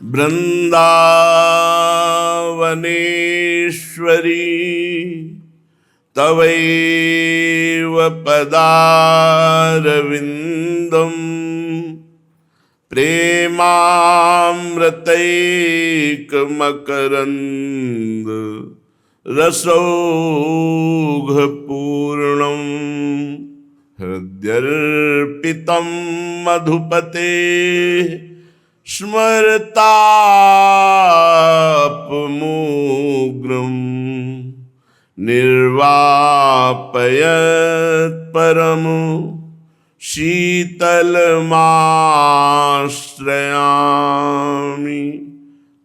वृंदावनेश्वरी तवैव पदारविंदम प्रेमामृतैकमकरंद रसौघपूर्णं हृद्यर्पितं मधुपते स्मरतापमुग्रं निर्वापयत् परम शीतलमाश्रयामि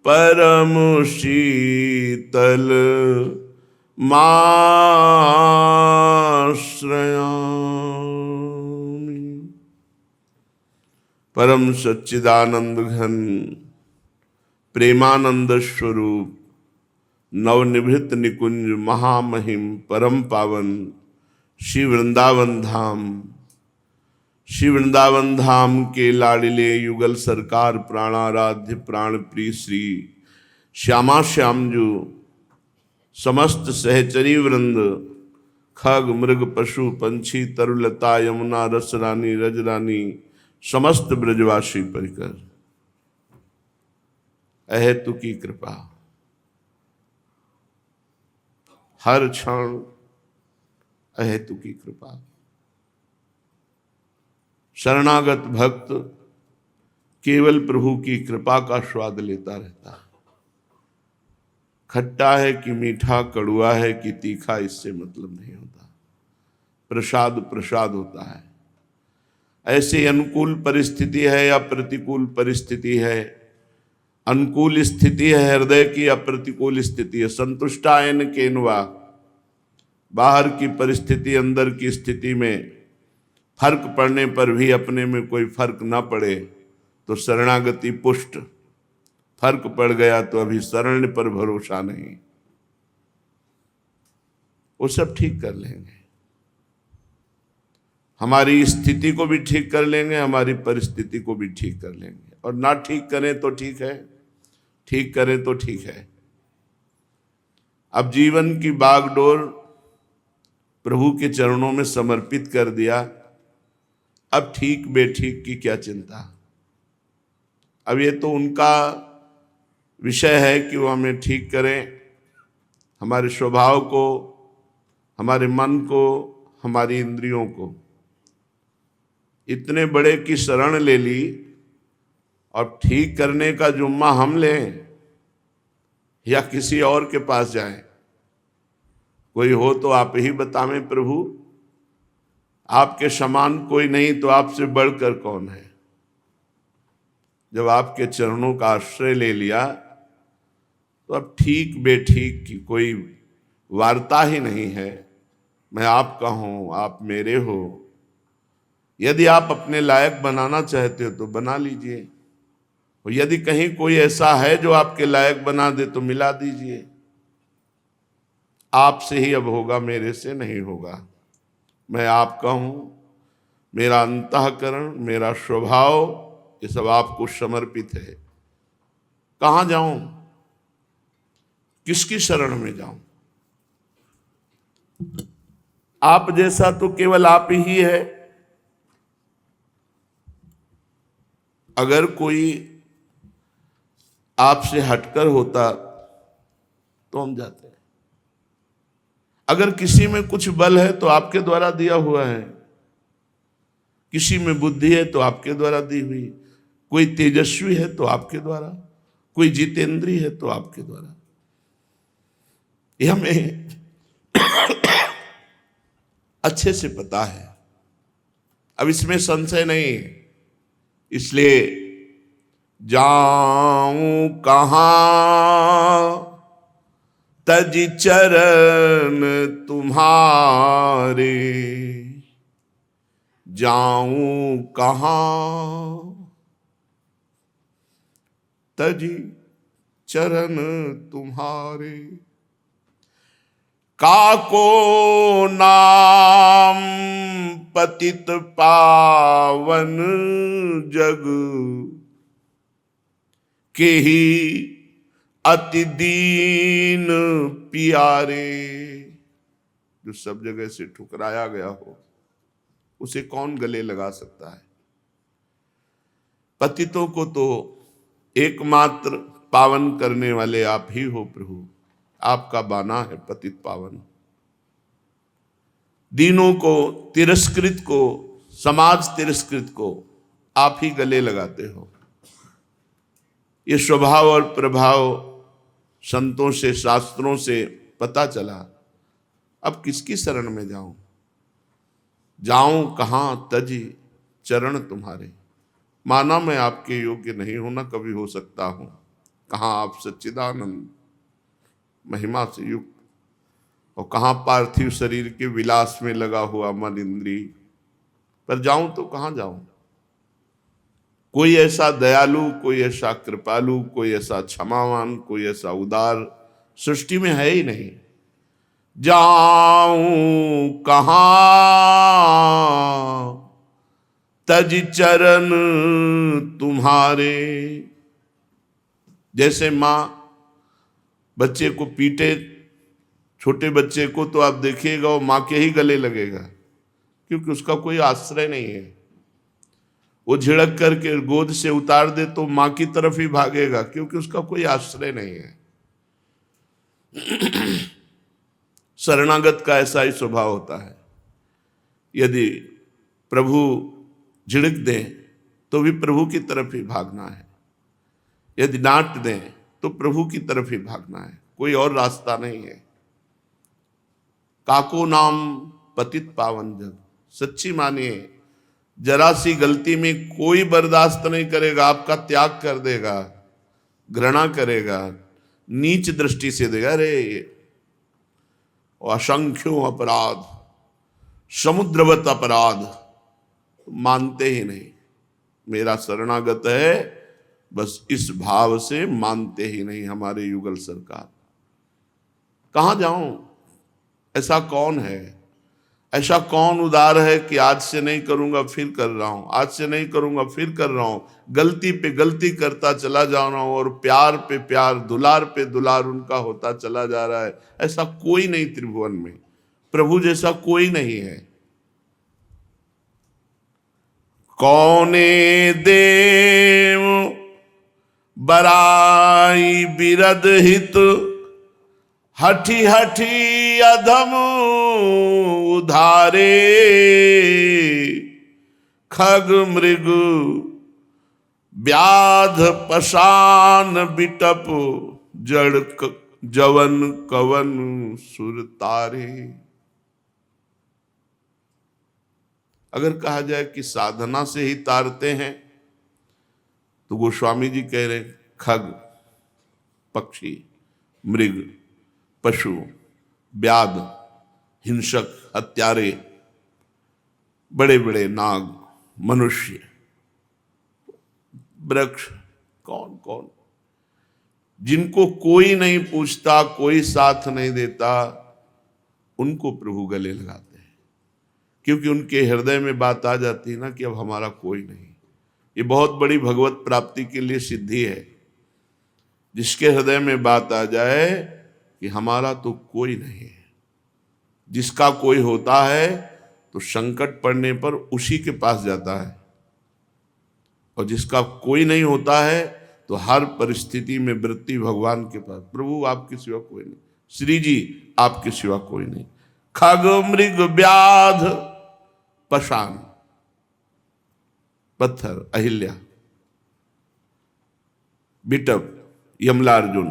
परम शीतल माश्रयामि। परम सच्चिदानंद घन प्रेमानंद स्वरूप नवनिभृत निकुंज महामहिम परम पावन श्री वृंदावन धाम, श्री वृंदावन धाम के लाडिले युगल सरकार प्राणाराध्य प्राण प्रिय श्री श्यामा श्यामजू, समस्त सहचरी वृंद, खग मृग पशु पंछी तरुलता यमुना रसरानी रजरानी, समस्त ब्रजवासी परिकर अहेतु की कृपा हर क्षण अहेतु की कृपा। शरणागत भक्त केवल प्रभु की कृपा का स्वाद लेता रहता है। खट्टा है कि मीठा, कड़ुआ है कि तीखा, इससे मतलब नहीं होता। प्रसाद प्रसाद होता है। ऐसी अनुकूल परिस्थिति है या प्रतिकूल परिस्थिति है, अनुकूल स्थिति है हृदय की या प्रतिकूल स्थिति है, संतुष्टायन केनवा, बाहर की परिस्थिति अंदर की स्थिति में फर्क पड़ने पर भी अपने में कोई फर्क ना पड़े तो शरणागति पुष्ट, फर्क पड़ गया तो अभी शरण पर भरोसा नहीं, वो सब ठीक कर लेंगे। हमारी स्थिति को भी ठीक कर लेंगे, हमारी परिस्थिति को भी ठीक कर लेंगे। और ना ठीक करें तो ठीक है, ठीक करें तो ठीक है। अब जीवन की बागडोर प्रभु के चरणों में समर्पित कर दिया, अब ठीक बेठीक की क्या चिंता। अब ये तो उनका विषय है कि वो हमें ठीक करें, हमारे स्वभाव को, हमारे मन को, हमारी इंद्रियों को। इतने बड़े की शरण ले ली और ठीक करने का जुम्मा हम लें या किसी और के पास जाएं। कोई हो तो आप ही बतावें प्रभु, आपके समान कोई नहीं तो आपसे बढ़कर कौन है। जब आपके चरणों का आश्रय ले लिया तो अब ठीक बेठीक की कोई वार्ता ही नहीं है। मैं आपका हूं, आप मेरे हो। यदि आप अपने लायक बनाना चाहते हो तो बना लीजिए, और यदि कहीं कोई ऐसा है जो आपके लायक बना दे तो मिला दीजिए। आपसे ही अब होगा, मेरे से नहीं होगा। मैं आपका हूं, मेरा अंतःकरण, मेरा स्वभाव, ये सब आपको समर्पित है। कहां जाऊं, किसकी शरण में जाऊं? आप जैसा तो केवल आप ही है। अगर कोई आपसे हटकर होता तो हम जाते हैं। अगर किसी में कुछ बल है तो आपके द्वारा दिया हुआ है, किसी में बुद्धि है तो आपके द्वारा दी हुई, कोई तेजस्वी है तो आपके द्वारा, कोई जितेंद्रीय है तो आपके द्वारा। यह हमें अच्छे से पता है, अब इसमें संशय नहीं है। इसलिए जाऊं कहां तज चरण तुम्हारे, जाऊं कहां तज चरण तुम्हारे। काको नाम पतित पावन जग, के ही अति दीन प्यारे। जो सब जगह से ठुकराया गया हो उसे कौन गले लगा सकता है। पतितों को तो एकमात्र पावन करने वाले आप ही हो प्रभु। आपका बाना है पतित पावन। दीनों को, तिरस्कृत को, समाज तिरस्कृत को आप ही गले लगाते हो। ये स्वभाव और प्रभाव संतों से, शास्त्रों से पता चला। अब किसकी शरण में जाऊं? जाऊं कहां तजी चरण तुम्हारे। माना मैं आपके योग्य नहीं हूं, न कभी हो सकता हूं। कहां आप सच्चिदानंद महिमा से युक्त, और कहां पार्थिव शरीर के विलास में लगा हुआ मन इंद्री। पर जाऊं तो कहां जाऊं? कोई ऐसा दयालु, कोई ऐसा कृपालु, कोई ऐसा क्षमावान, कोई ऐसा उदार सृष्टि में है ही नहीं। जाऊं कहां तज चरण तुम्हारे। जैसे मां बच्चे को पीटे, छोटे बच्चे को, तो आप देखिएगा वो मां के ही गले लगेगा, क्योंकि उसका कोई आश्रय नहीं है। वो झिड़क करके गोद से उतार दे तो मां की तरफ ही भागेगा, क्योंकि उसका कोई आश्रय नहीं है। शरणागत का ऐसा ही स्वभाव होता है। यदि प्रभु झिड़क दें तो भी प्रभु की तरफ ही भागना है, यदि डांट दें तो प्रभु की तरफ ही भागना है, कोई और रास्ता नहीं है। काको नाम पतित पावन जग। सच्ची मानिए, जरा सी गलती में कोई बर्दाश्त नहीं करेगा, आपका त्याग कर देगा, घृणा करेगा, नीच दृष्टि से देगा। अरे असंख्यों अपराध, समुद्रवत अपराध, मानते ही नहीं। मेरा शरणागत है, बस इस भाव से मानते ही नहीं हमारे युगल सरकार। कहां जाऊं? ऐसा कौन है, ऐसा कौन उदार है कि आज से नहीं करूंगा फिर कर रहा हूं, आज से नहीं करूंगा फिर कर रहा हूं, गलती पे गलती करता चला जा रहा हूं, और प्यार पे प्यार, दुलार पे दुलार उनका होता चला जा रहा है। ऐसा कोई नहीं त्रिभुवन में, प्रभु जैसा कोई नहीं है। कौने देव बराई बिरद हित, हठी हठी अधम उधारे। खग मृग व्याध पशान बिटप, जड़ जवन कवन सुर तारे। अगर कहा जाए कि साधना से ही तारते हैं, तो गोस्वामी जी कह रहे खग पक्षी, मृग पशु, व्याध हिंसक हत्यारे, बड़े बड़े नाग, मनुष्य, वृक्ष, कौन कौन, जिनको कोई नहीं पूछता, कोई साथ नहीं देता, उनको प्रभु गले लगाते हैं। क्योंकि उनके हृदय में बात आ जाती है ना कि अब हमारा कोई नहीं। ये बहुत बड़ी भगवत प्राप्ति के लिए सिद्धि है। जिसके हृदय में बात आ जाए कि हमारा तो कोई नहीं है। जिसका कोई होता है तो संकट पड़ने पर उसी के पास जाता है, और जिसका कोई नहीं होता है तो हर परिस्थिति में वृत्ति भगवान के पास। प्रभु आपके सिवा कोई नहीं, श्री जी आपके सिवा कोई नहीं। खग मृग व्याध पशान, पत्थर अहिल्या, बिटप यमलार्जुन,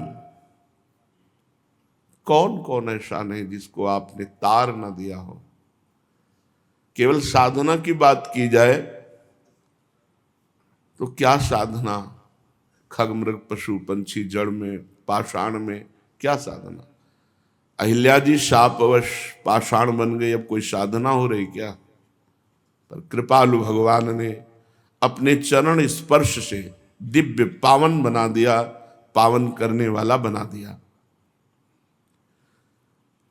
कौन कौन ऐसा नहीं जिसको आपने तार न दिया हो। केवल साधना की बात की जाए तो क्या साधना, खग मृग पशु पंछी जड़ में पाषाण में, क्या साधना। अहिल्या जी शापवश पाषाण बन गई, अब कोई साधना हो रही क्या। पर कृपालु भगवान ने अपने चरण स्पर्श से दिव्य पावन बना दिया, पावन करने वाला बना दिया।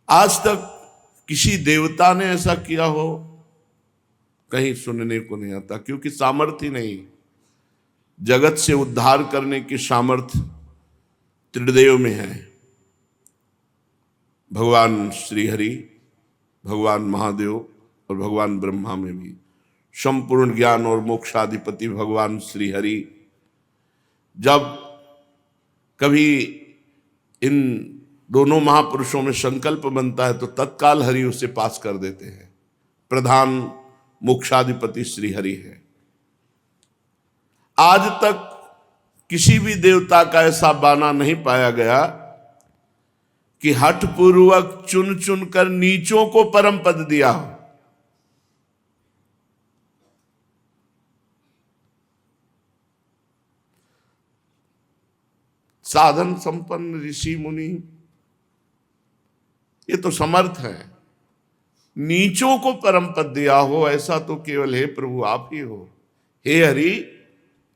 आज तक किसी देवता ने ऐसा किया हो कहीं सुनने को नहीं आता, क्योंकि सामर्थ्य नहीं। जगत से उद्धार करने की सामर्थ्य त्रिदेव में है। भगवान श्री हरि, भगवान महादेव और भगवान ब्रह्मा में भी। संपूर्ण ज्ञान और मोक्षाधिपति भगवान श्री हरि जब कभी इन दोनों महापुरुषों में संकल्प बनता है तो तत्काल हरि उसे पास कर देते हैं। प्रधान मोक्षाधिपति श्री हरि है। आज तक किसी भी देवता का ऐसा बाना नहीं पाया गया कि हठ पूर्वक चुन चुन कर नीचों को परम पद दिया हो। साधन संपन्न ऋषि मुनि ये तो समर्थ है, नीचों को परम पद दिया हो ऐसा तो केवल हे प्रभु आप ही हो, हे हरि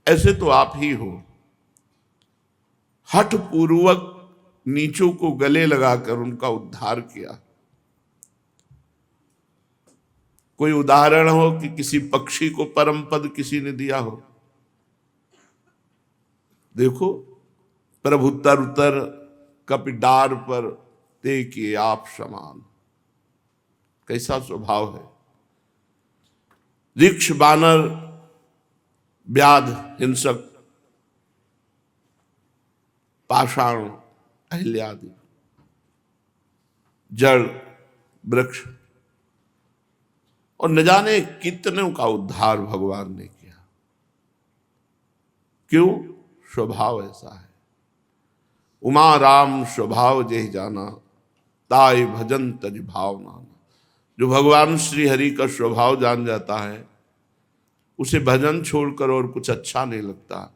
ऐसे तो आप ही हो। हठ पूर्वक नीचों को गले लगाकर उनका उद्धार किया। कोई उदाहरण हो कि किसी पक्षी को परम पद किसी ने दिया हो? देखो, प्रभु तर उतर कपि डार पर ते किए आप समान, कैसा स्वभाव है। ऋक्ष, बानर, व्याध, हिंसक, पाषाण, अहिल्यादि, जड़, वृक्ष और न जाने कितनों का उद्धार भगवान ने किया। क्यों? स्वभाव ऐसा है। उमा राम स्वभाव जेहि जाना, ताई भजन तज भाव नाना। जो भगवान श्री हरि का स्वभाव जान जाता है उसे भजन छोड़कर और कुछ अच्छा नहीं लगता।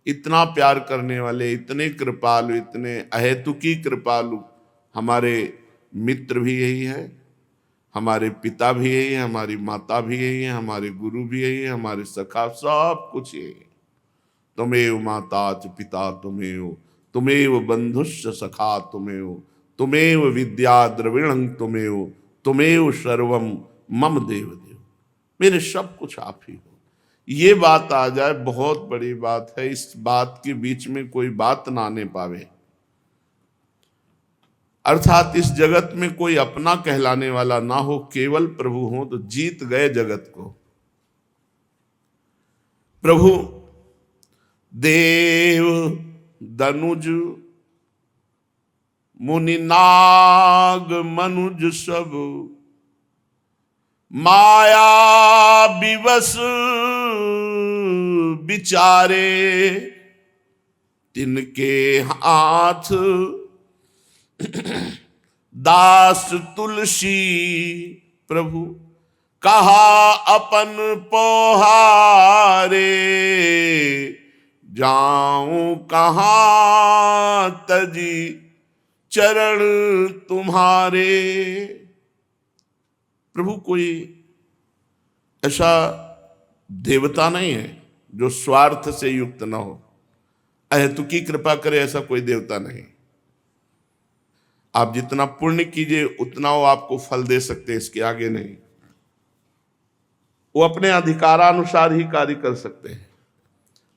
इतना प्यार करने वाले, इतने कृपालु, इतने अहेतुकी कृपालु हमारे मित्र भी यही है, हमारे पिता भी यही है, हमारी माता भी यही है, हमारे गुरु भी यही है, हमारे सखा, सब कुछ यही है। तुमेव माता च पिता तुमेव, तुमेव बंधुश्च सखा तुमेव, तुमेव विद्या द्रविणं तुमेव, तुमेव सर्वम मम देव देव। मेरे सब कुछ आप ही हो। ये बात आ जाए बहुत बड़ी बात है। इस बात के बीच में कोई बात ना आने पावे, अर्थात इस जगत में कोई अपना कहलाने वाला ना हो, केवल प्रभु हो तो जीत गए जगत को। प्रभु देव दनुज मुनि नाग मनुज सब, माया विवश बिचारे, तिनके हाथ दास तुलसी। प्रभु कहा अपन पोहारे, जाऊं कहां तजी चरण तुम्हारे। प्रभु कोई ऐसा देवता नहीं है जो स्वार्थ से युक्त न हो, अहेतुकी कृपा करे, ऐसा कोई देवता नहीं। आप जितना पुण्य कीजिए उतना वो आपको फल दे सकते, इसके आगे नहीं। वो अपने अधिकारानुसार ही कार्य कर सकते हैं।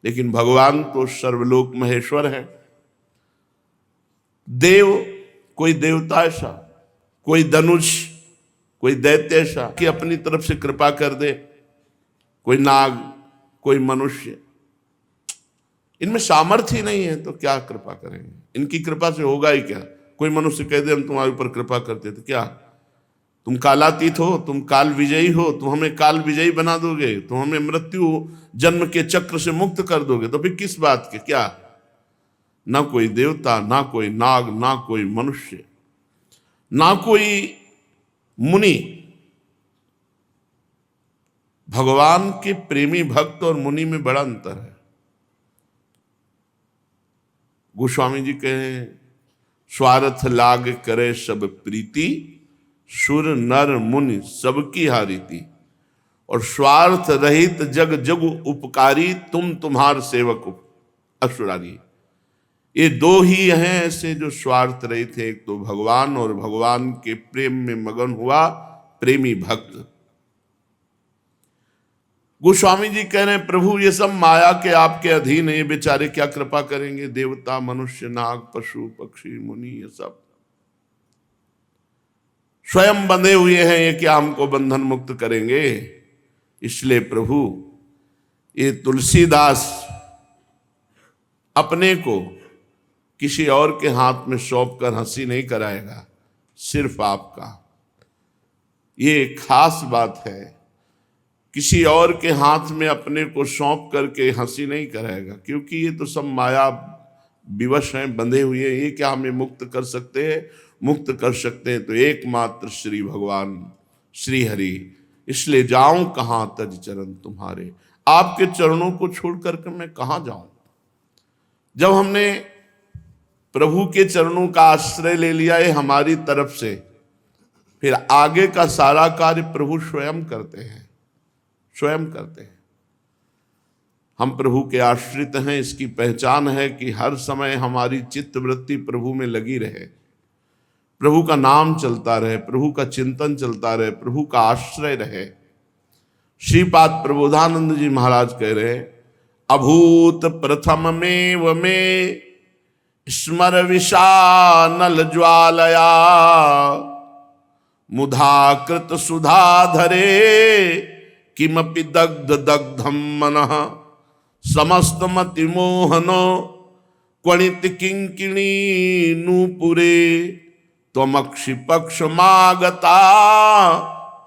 लेकिन भगवान तो सर्वलोक महेश्वर है। देव, कोई देवता ऐसा, कोई धनुष, कोई दैत्य ऐसा कि अपनी तरफ से कृपा कर दे, कोई नाग, कोई मनुष्य, इनमें सामर्थ्य ही नहीं है तो क्या कृपा करेंगे? इनकी कृपा से होगा ही क्या? कोई मनुष्य कह दे हम तुम्हारे ऊपर कृपा करते तो क्या? तुम कालातीत हो, तुम काल विजयी हो, तुम हमें काल विजयी बना दोगे, तुम हमें मृत्यु जन्म के चक्र से मुक्त कर दोगे, तो फिर किस बात के? क्या? ना कोई देवता, ना कोई नाग, ना कोई मनुष्य, ना कोई मुनि। भगवान के प्रेमी भक्त और मुनि में बड़ा अंतर है। गोस्वामी जी कहे, स्वार्थ लाग करे सब प्रीति, सुर नर मुनि सबकी हारीति। और स्वार्थ रहित जग जग उपकारी, तुम तुम्हार सेवक असुरारी। ये दो ही हैं ऐसे जो स्वार्थ रहित थे, एक तो भगवान और भगवान के प्रेम में मगन हुआ प्रेमी भक्त। गोस्वामी जी कह रहे हैं प्रभु ये सब माया के आपके अधीन है, ये बेचारे क्या कृपा करेंगे। देवता, मनुष्य, नाग, पशु, पक्षी, मुनि, ये सब स्वयं बंधे हुए हैं, ये क्या हमको बंधन मुक्त करेंगे। इसलिए प्रभु ये तुलसीदास अपने को किसी और के हाथ में सौंप कर हंसी नहीं कराएगा, सिर्फ आपका। ये खास बात है, किसी और के हाथ में अपने को सौंप करके हंसी नहीं कराएगा, क्योंकि ये तो सब माया विवश हैं, बंधे हुए हैं। ये क्या हमें मुक्त कर सकते हैं? मुक्त कर सकते हैं तो एकमात्र श्री भगवान श्री हरि। इसलिए जाऊं कहां तज चरण तुम्हारे, आपके चरणों को छोड़ करके मैं कहां जाऊं। जब हमने प्रभु के चरणों का आश्रय ले लिया है हमारी तरफ से, फिर आगे का सारा कार्य प्रभु स्वयं करते हैं, स्वयं करते हैं। हम प्रभु के आश्रित हैं, इसकी पहचान है कि हर समय हमारी चित्त वृत्ति प्रभु में लगी रहे, प्रभु का नाम चलता रहे, प्रभु का चिंतन चलता रहे, प्रभु का आश्रय रहे। श्रीपाद प्रबोधानंद जी महाराज कह रहे हैं, अभूत प्रथम में में स्मर विशानल ज्वालया, मुधाकृत सुधाधरे किमपि दग्ध दग्धम मनः, समस्त मति मोहनो क्वणित किंकिणी नूपुरे, त्वमक्षि पक्ष मागता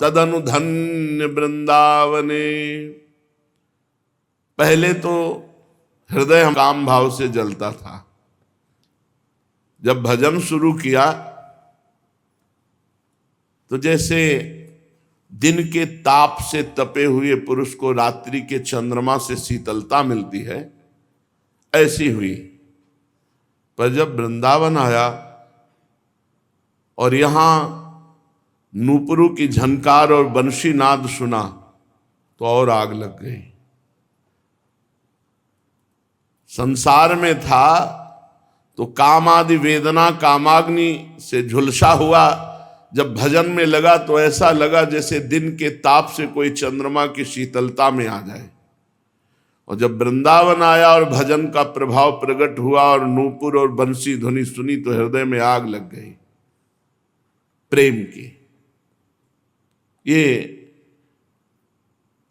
तदनु धन्य वृंदावने। पहले तो हृदय काम भाव से जलता था, जब भजन शुरू किया तो जैसे दिन के ताप से तपे हुए पुरुष को रात्रि के चंद्रमा से शीतलता मिलती है, ऐसी हुई। पर जब वृंदावन आया और यहां नूपुरों की झनकार और बंशी नाद सुना तो और आग लग गई। संसार में था तो काम आदि वेदना कामाग्नि से झुलसा हुआ, जब भजन में लगा तो ऐसा लगा जैसे दिन के ताप से कोई चंद्रमा की शीतलता में आ जाए। और जब वृंदावन आया और भजन का प्रभाव प्रकट हुआ और नूपुर और बंसी ध्वनि सुनी तो हृदय में आग लग गई प्रेम की। ये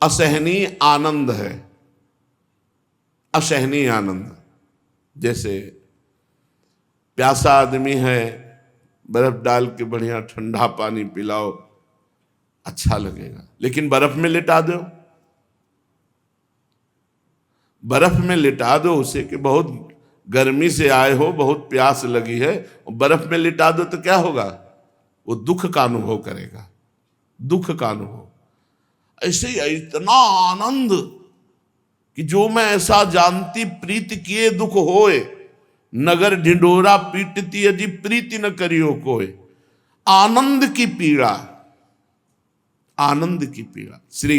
असहनीय आनंद है, असहनीय आनंद। जैसे प्यासा आदमी है, बर्फ डाल के बढ़िया ठंडा पानी पिलाओ, अच्छा लगेगा, लेकिन बर्फ में लिटा दो, बर्फ में लिटा दो उसे कि बहुत गर्मी से आए हो, बहुत प्यास लगी है, और बर्फ में लिटा दो तो क्या होगा? वो दुख का अनुभव करेगा, दुख का अनुभव। ऐसे ही इतना आनंद कि जो मैं ऐसा जानती प्रीति किए दुख होए, नगर ढिंडोरा पीटती अजी प्रीति न करियो कोय। आनंद की पीड़ा, आनंद की पीड़ा। श्री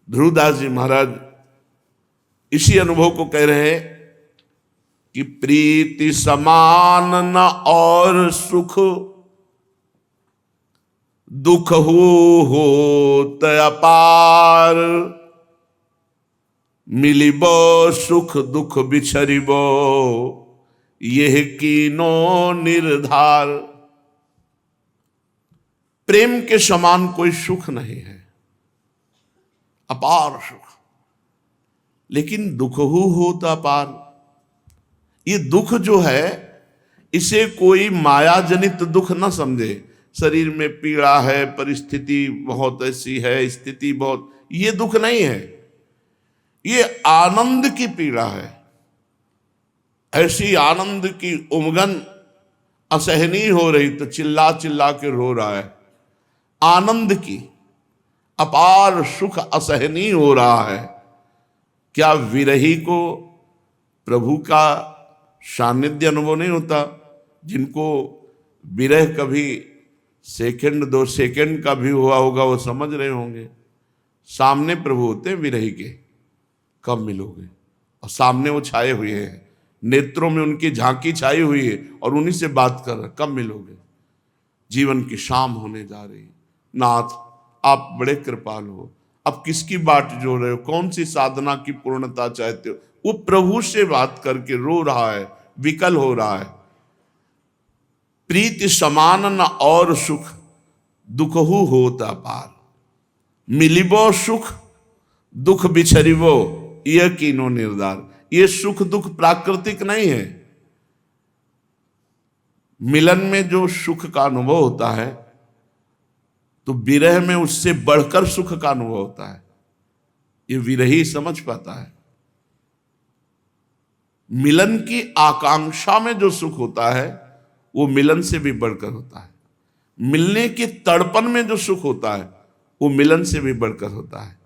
ध्रुवदास जी महाराज इसी अनुभव को कह रहे हैं कि प्रीति समान न और सुख, दुख हो अपार, मिलिबो सुख दुख बिछरिबो, यह कीनो निर्धार। प्रेम के समान कोई सुख नहीं है, अपार सुख। लेकिन दुख हो तो अपार। ये दुख जो है इसे कोई माया जनित दुख न समझे। शरीर में पीड़ा है, परिस्थिति बहुत ऐसी है, स्थिति बहुत, ये दुख नहीं है, ये आनंद की पीड़ा है। ऐसी आनंद की उमगन असहनीय हो रही तो चिल्ला चिल्ला के रो रहा है। आनंद की अपार सुख असहनीय हो रहा है। क्या विरही को प्रभु का सानिध्य अनुभव नहीं होता? जिनको विरह कभी सेकंड 2 सेकंड का भी हुआ होगा वो समझ रहे होंगे। सामने प्रभु होते हैं विरही के, कब मिलोगे? और सामने वो छाए हुए हैं, नेत्रों में उनकी झांकी छाई हुई है और उन्हीं से बात कर रहे, कब मिलोगे? जीवन की शाम होने जा रही। नाथ आप बड़े कृपाल हो, अब किसकी बाट जो रहे हो, कौन सी साधना की पूर्णता चाहते हो, वो प्रभु से बात करके रो रहा है, विकल हो रहा है। प्रीति समान न और सुख, दुखहु होता पार। मिलिबो सुख, दुख बिछरिबो, यह कीनो निर्धार। ये सुख दुख प्राकृतिक नहीं है। मिलन में जो सुख का अनुभव होता है, तो विरह में उससे बढ़कर सुख का अनुभव होता है। ये विरही समझ पाता है। मिलन की आकांक्षा में जो सुख होता है, वो मिलन से भी बढ़कर होता है। मिलने की तड़पन में जो सुख होता है, वो मिलन से भी बढ़कर होता है।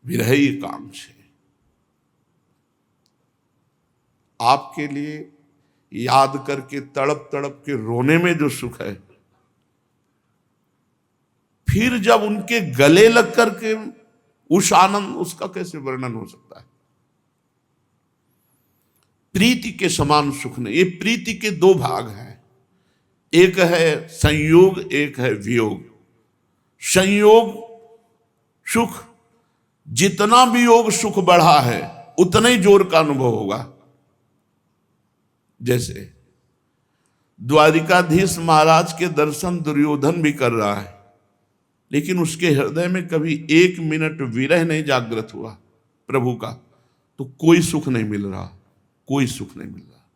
विरही कांक्षा आपके लिए याद करके तड़प तड़प के रोने में जो सुख है, फिर जब उनके गले लग करके उस आनंद, उसका कैसे वर्णन हो सकता है। प्रीति के समान सुख नहीं। ये प्रीति के दो भाग हैं, एक है संयोग, एक है वियोग। संयोग सुख, जितना वियोग सुख बढ़ा है उतना ही जोर का अनुभव होगा। जैसे द्वारिकाधीश महाराज के दर्शन दुर्योधन भी कर रहा है, लेकिन उसके हृदय में कभी 1 मिनट विरह नहीं जागृत हुआ प्रभु का, तो कोई सुख नहीं मिल रहा, कोई सुख नहीं मिल रहा।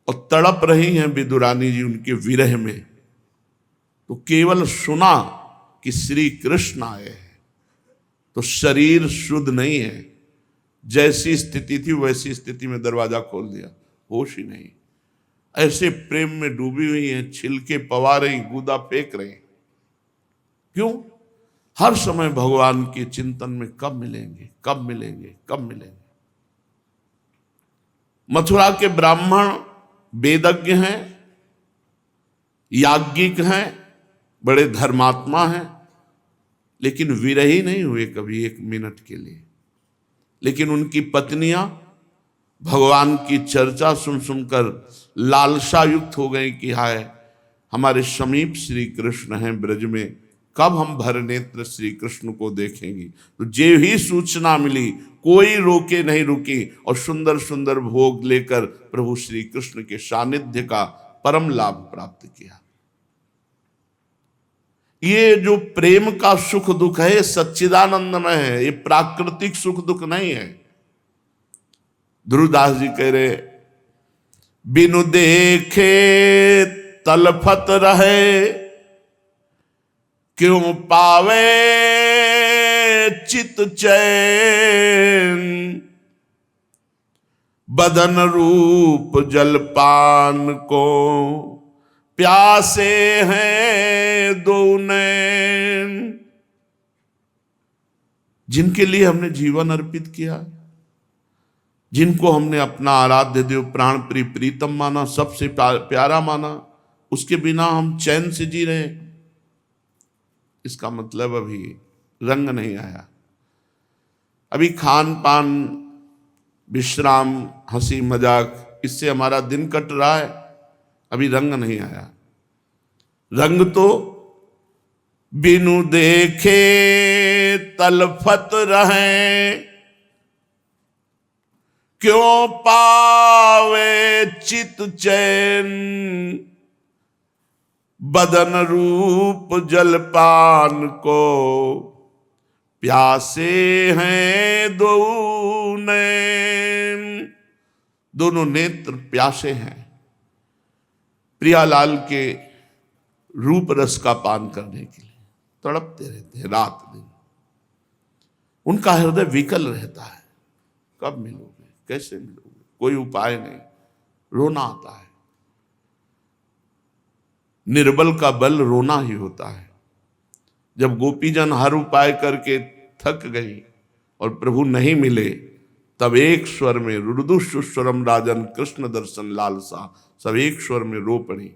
और तड़प रही हैं विदुरानी जी उनके विरह में, तो केवल सुना कि श्री कृष्ण आए हैं, तो शरीर शुद्ध नहीं है। जैसी स्थिति थी वैसी स्थिति में दरवाजा खोल दिया, होश ही नहीं। ऐसे प्रेम में डूबी हुई हैं, छिलके पवा रही, गुदा फेंक रही। क्यों? हर समय भगवान के चिंतन में कब मिलेंगे, कब मिलेंगे, कब मिलेंगे। मथुरा के ब्राह्मण वेदज्ञ हैं, याज्ञिक हैं, बड़े धर्मात्मा हैं, लेकिन विरही नहीं हुए कभी 1 मिनट के लिए। लेकिन उनकी पत्नियां भगवान की चर्चा सुन सुनकर लालसा युक्त हो गई कि हाय, हमारे समीप श्री कृष्ण हैं ब्रज में, कब हम भर नेत्र श्री कृष्ण को देखेंगी। तो जे ही सूचना मिली, कोई रोके नहीं रुकी, और सुंदर सुंदर भोग लेकर प्रभु श्री कृष्ण के सानिध्य का परम लाभ प्राप्त किया। ये जो प्रेम का सुख दुख है, सच्चिदानंदमय है, ये प्राकृतिक सुख दुख नहीं है। ध्रुवदास जी कह रहे, बिनु देखे तलफत रहे, क्यों पावे चित चैन। बदन रूप जलपान को प्यासे हैं दो नैन। जिनके लिए हमने जीवन अर्पित किया, जिनको हमने अपना आराध्य देव प्राण प्रिय प्रीतम माना, सबसे प्यारा माना, उसके बिना हम चैन से जी रहे। इसका मतलब अभी रंग नहीं आया। अभी खान पान, विश्राम, हंसी मजाक, इससे हमारा दिन कट रहा है, अभी रंग नहीं आया। रंग तो बिनु देखे तलफत रहे, क्यों पावे चित चैन। बदन रूप जलपान को प्यासे हैं दो नैन। दोनों नेत्र प्यासे हैं प्रियालाल के रूप रस का पान करने के लिए, तड़पते रहते हैं रात दिन। उनका हृदय विकल रहता है, कब मिलोगे, कैसे मिलोगे, कोई उपाय नहीं, रोना आता है। निर्बल का बल रोना ही होता है। जब गोपीजन हर उपाय करके थक गई और प्रभु नहीं मिले, तब एक स्वर में रुदुस्वरम राजन कृष्ण दर्शन लालसा, सब एक स्वर में रो पड़ी।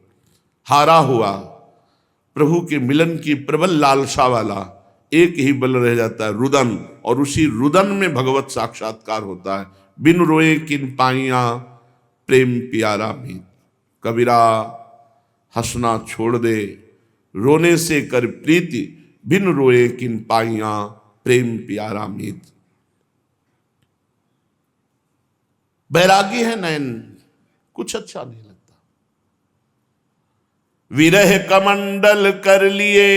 हारा हुआ प्रभु के मिलन की प्रबल लालसा वाला एक ही बल रह जाता है, रुदन, और उसी रुदन में भगवत साक्षात्कार होता है। बिन रोए किन पाइया प्रेम प्यारा मीत। कबीरा हंसना छोड़ दे, रोने से कर प्रीति, बिन रोए किन पाइया, प्रेम प्यारा मीत। बैरागी है नयन, कुछ अच्छा नहीं लगता। विरह कमंडल कर लिए,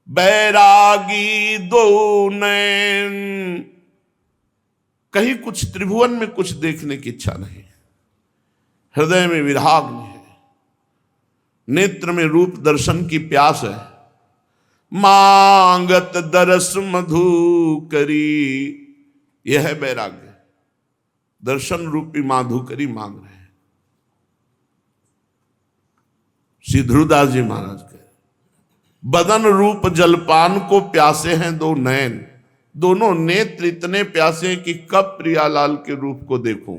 बैरागी दो नैन। कहीं कुछ त्रिभुवन में कुछ देखने की इच्छा नहीं, हृदय में विराग्नि है, नेत्र में रूप दर्शन की प्यास है। मांगत दरस मधु करी, यह है बैराग्य, दर्शन रूपी माधुकरी मांग रहे हैं। श्री ध्रुवदास जी महाराज के बदन रूप जलपान को प्यासे हैं दो नयन। दोनों नेत्र इतने प्यासे हैं कि कब प्रियालाल के रूप को देखूं।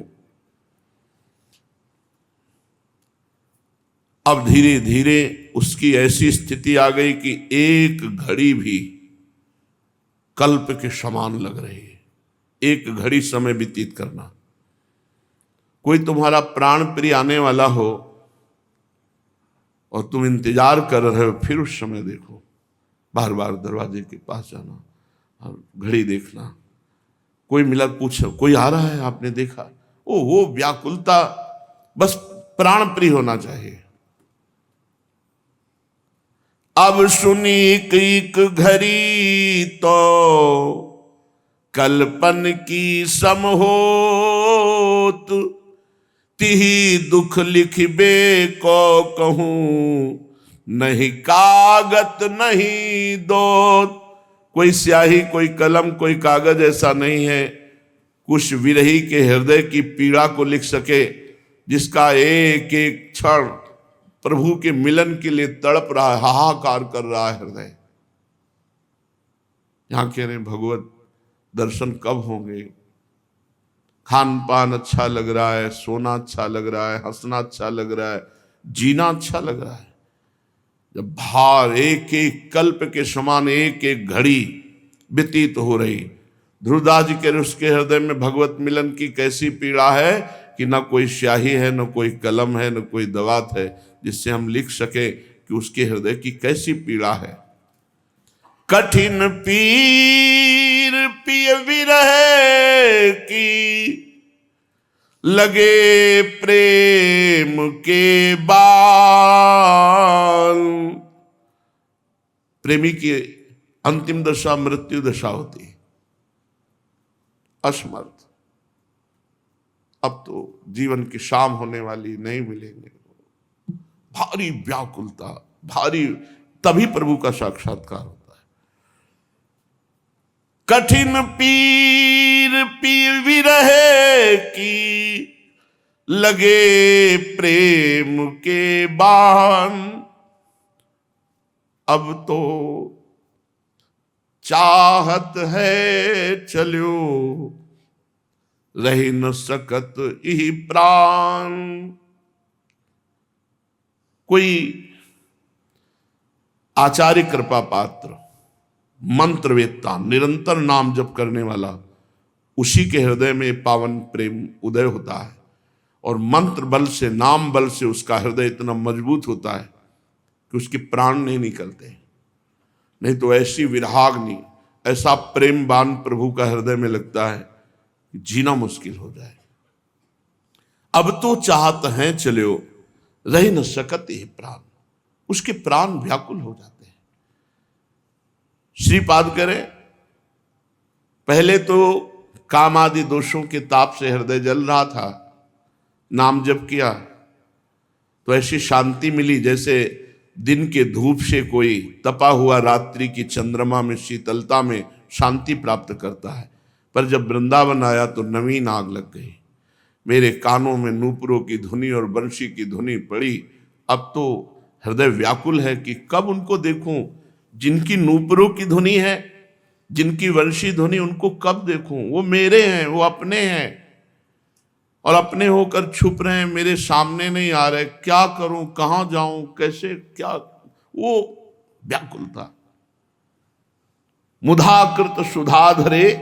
अब धीरे धीरे उसकी ऐसी स्थिति आ गई कि एक घड़ी भी कल्प के समान लग रही है। एक घड़ी समय व्यतीत करना, कोई तुम्हारा प्राण प्रिय आने वाला हो और तुम इंतजार कर रहे हो, फिर उस समय देखो, बार बार दरवाजे के पास जाना और घड़ी देखना। कोई मिला, पूछो कोई आ रहा है, आपने देखा, ओ वो व्याकुलता, बस प्राण प्रिय होना चाहिए। अब सुनी एक घड़ी तो कल्पन की सम होत, तिही दुख लिखबे को कहूं, नहीं कागत नहीं दोत। कोई स्याही, कोई कलम, कोई कागज ऐसा नहीं है कुछ विरही के हृदय की पीड़ा को लिख सके, जिसका एक एक क्षण प्रभु के मिलन के लिए तड़प रहा है, हाहाकार कर रहा है हृदय। यहां कह रहे भगवत दर्शन कब होंगे। खान पान अच्छा लग रहा है, सोना अच्छा लग रहा है, हंसना अच्छा लग रहा है, जीना अच्छा लग रहा है। जब भार एक एक कल्प के समान एक एक घड़ी व्यतीत हो रही, ध्रुवदास जी के उसके हृदय में भगवत मिलन की कैसी पीड़ा है कि न कोई स्याही है, न कोई कलम है, न कोई दवात है जिससे हम लिख सके कि उसके हृदय की कैसी पीड़ा है। कठिन पीर पिय विरह की, लगे प्रेम के बाल। प्रेमी की अंतिम दशा मृत्यु दशा होती है, असमर्थ। अब तो जीवन की शाम होने वाली, नहीं मिलेंगे। भारी व्याकुलता, भारी, तभी प्रभु का साक्षात्कार होता है। कठिन पीर पी विरह की, लगे प्रेम के बाण। अब तो चाहत है चलो, रह न सकत यही प्राण। कोई आचार्य कृपा पात्र, मंत्रवेत्ता, निरंतर नाम जप करने वाला, उसी के हृदय में पावन प्रेम उदय होता है और मंत्र बल से, नाम बल से उसका हृदय इतना मजबूत होता है कि उसके प्राण नहीं निकलते। नहीं तो ऐसी विराग्नि, ऐसा प्रेम बाण प्रभु का हृदय में लगता है कि जीना मुश्किल हो जाए। अब तो चाहत हैं चलो, रह न सकत ये प्राण। उसके प्राण व्याकुल हो जाते हैं। श्रीपाद करें, पहले तो काम आदि दोषों के ताप से हृदय जल रहा था, नाम जप किया तो ऐसी शांति मिली जैसे दिन के धूप से कोई तपा हुआ रात्रि की चंद्रमा में शीतलता में शांति प्राप्त करता है। पर जब वृंदावन आया तो नवीन आग लग गई। मेरे कानों में नूपुरों की धुनी और बंशी की धुनी पड़ी। अब तो हृदय व्याकुल है कि कब उनको देखूं जिनकी नूपुरों की धुनी है, जिनकी वंशी ध्वनि, उनको कब देखूं। वो मेरे हैं, वो अपने हैं और अपने होकर छुप रहे हैं, मेरे सामने नहीं आ रहे। क्या करूं, कहां जाऊं, कैसे, क्या, वो व्याकुलता। मुधाकृत सुधाधरे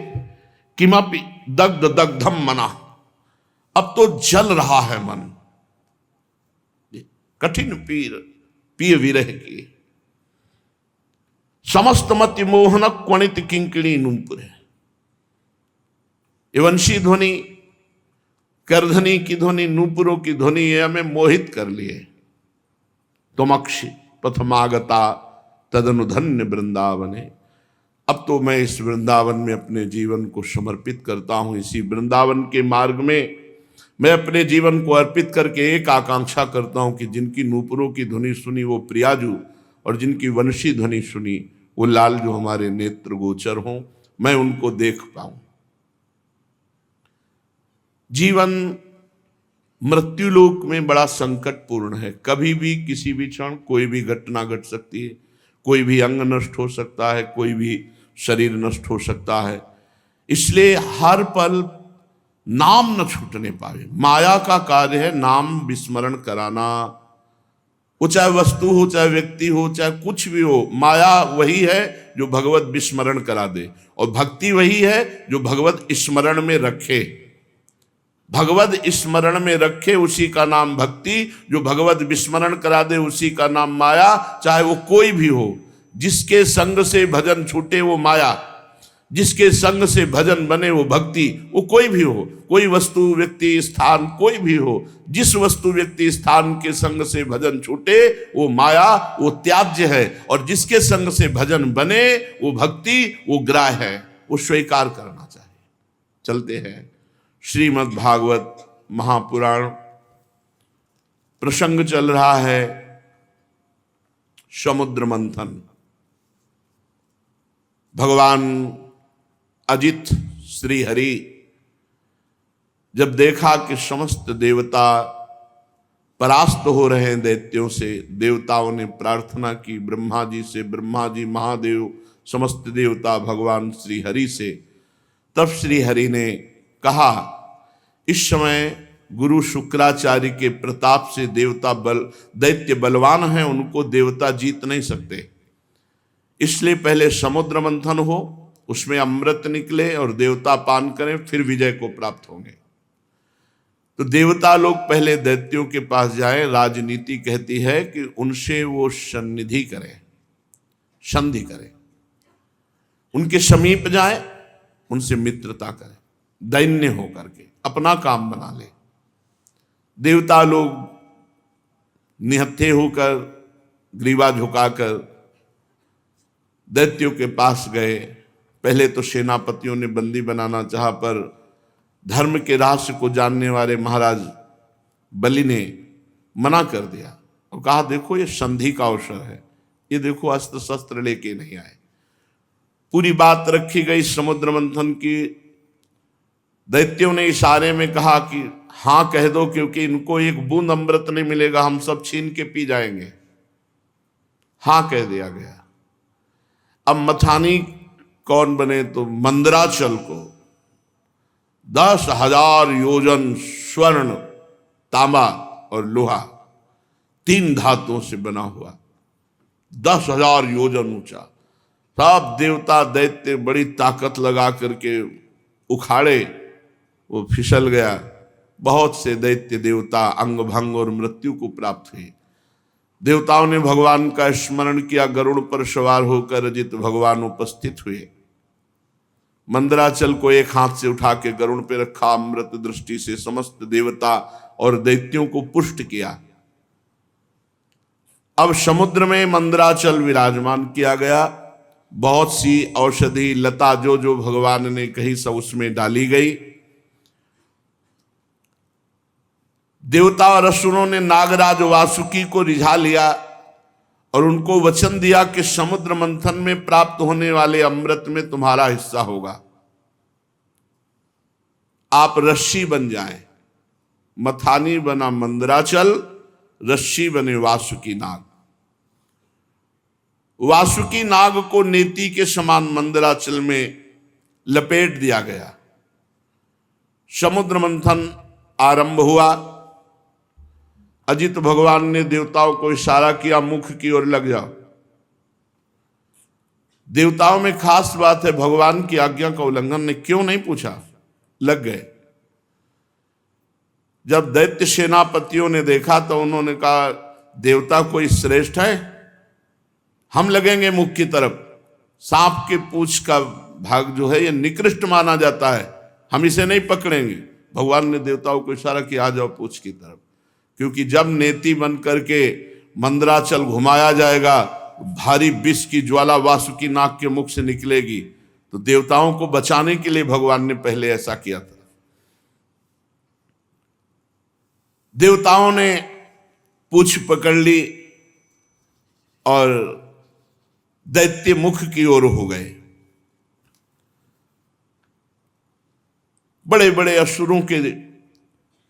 किमपि दग्ध दग्धम मना। अब तो जल रहा है मन। कठिन पीर पिय विरह की। समस्त मति मोहन क्वणित किंकिणी नूपुर है। ये वंशी ध्वनि, करधनी की ध्वनि, नूपुरों की ध्वनि ये हमें मोहित कर लिए। तुमक्षि पथमागता तदनुधन्य वृंदावने। अब तो मैं इस वृंदावन में अपने जीवन को समर्पित करता हूं। इसी वृंदावन के मार्ग में मैं अपने जीवन को अर्पित करके एक आकांक्षा करता हूं कि जिनकी नूपुरों की ध्वनि सुनी वो प्रियाजू, और जिनकी वंशी ध्वनि सुनी वो लाल जो हमारे नेत्र गोचर हों, मैं उनको देख पाऊं। जीवन मृत्युलोक में बड़ा संकटपूर्ण है। कभी भी किसी भी क्षण कोई भी घटना घट सकती है। कोई भी अंग नष्ट हो सकता है, कोई भी शरीर नष्ट हो सकता है। इसलिए हर पल नाम न छूटने पावे। माया का कार्य है नाम विस्मरण कराना। वो चाहे वस्तु हो, चाहे व्यक्ति हो, चाहे कुछ भी हो, माया वही है जो भगवत विस्मरण करा दे, और भक्ति वही है जो भगवत स्मरण में रखे। भगवत स्मरण में रखे उसी का नाम भक्ति, जो भगवत विस्मरण करा दे उसी का नाम माया। चाहे वो कोई भी हो, जिसके संग से भजन छूटे वो माया, जिसके संग से भजन बने वो भक्ति। वो कोई भी हो, कोई वस्तु व्यक्ति स्थान कोई भी हो, जिस वस्तु व्यक्ति स्थान के संग से भजन छूटे वो माया, वो त्याज्य है। और जिसके संग से भजन बने वो भक्ति, वो ग्राह्य है, वो स्वीकार करना चाहिए। चलते हैं श्रीमद् भागवत महापुराण। प्रसंग चल रहा है समुद्र मंथन। भगवान अजित श्री हरि जब देखा कि समस्त देवता परास्त हो रहे हैं दैत्यों से, देवताओं ने प्रार्थना की ब्रह्मा जी से, ब्रह्मा जी महादेव समस्त देवता भगवान श्री हरि से। तब श्री हरि ने कहा इस समय गुरु शुक्राचार्य के प्रताप से देवता दैत्य बलवान हैं, उनको देवता जीत नहीं सकते। इसलिए पहले समुद्र मंथन हो, उसमें अमृत निकले और देवता पान करें, फिर विजय को प्राप्त होंगे। तो देवता लोग पहले दैत्यों के पास जाएं। राजनीति कहती है कि उनसे वो सन्निधि करें, संधि करें, उनके समीप जाए, उनसे मित्रता करें, दैन्य होकर के अपना काम बना ले। देवता लोग निहत्थे होकर, ग्रीवा झुकाकर दैत्यों के पास गए। पहले तो सेनापतियों ने बंदी बनाना चाहा, पर धर्म के रहस्य को जानने वाले महाराज बलि ने मना कर दिया और कहा देखो ये संधि का अवसर है, ये देखो अस्त्र शस्त्र लेके नहीं आए। पूरी बात रखी गई समुद्र मंथन की। दैत्यों ने इशारे में कहा कि हाँ कह दो, क्योंकि इनको एक बूंद अमृत नहीं मिलेगा, हम सब छीन के पी जाएंगे। हाँ कह दिया गया। अब मथानी कौन बने? तो मंदराचल को 10,000 योजन स्वर्ण, तांबा और लोहा, 3 धातुओं से बना हुआ, 10,000 योजन ऊंचा। सब देवता दैत्य बड़ी ताकत लगा करके उखाड़े, वो फिसल गया। बहुत से दैत्य देवता अंग भंग और मृत्यु को प्राप्त हुए। देवताओं ने भगवान का स्मरण किया। गरुड़ पर सवार होकर अजित भगवान उपस्थित हुए। मंदराचल को एक हाथ से उठा के गरुड़ पे रखा, अमृत दृष्टि से समस्त देवता और दैत्यों को पुष्ट किया। अब समुद्र में मंदराचल विराजमान किया गया। बहुत सी औषधि लता जो जो भगवान ने कही सब उसमें डाली गई। देवता और असुरों ने नागराज वासुकी को रिझा लिया और उनको वचन दिया कि समुद्र मंथन में प्राप्त होने वाले अमृत में तुम्हारा हिस्सा होगा। आप रस्सी बन जाएं। मथानी बना मंदराचल, रस्सी बने वासुकी नाग। वासुकी नाग को नेति के समान मंदराचल में लपेट दिया गया। समुद्र मंथन आरंभ हुआ। अजित भगवान ने देवताओं को इशारा किया, मुख की ओर लग जाओ। देवताओं में खास बात है, भगवान की आज्ञा का उल्लंघन ने क्यों नहीं पूछा, लग गए। जब दैत्य सेनापतियों ने देखा तो उन्होंने कहा देवता कोई श्रेष्ठ है? हम लगेंगे मुख की तरफ। सांप के पूंछ का भाग जो है ये निकृष्ट माना जाता है, हम इसे नहीं पकड़ेंगे। भगवान ने देवताओं को इशारा किया, आ जाओ पूंछ की तरफ, क्योंकि जब नेति बन करके मंदराचल घुमाया जाएगा, भारी विष की ज्वाला वासुकी नाग के मुख से निकलेगी। तो देवताओं को बचाने के लिए भगवान ने पहले ऐसा किया था। देवताओं ने पूंछ पकड़ ली और दैत्य मुख की ओर हो गए। बड़े बड़े असुरों के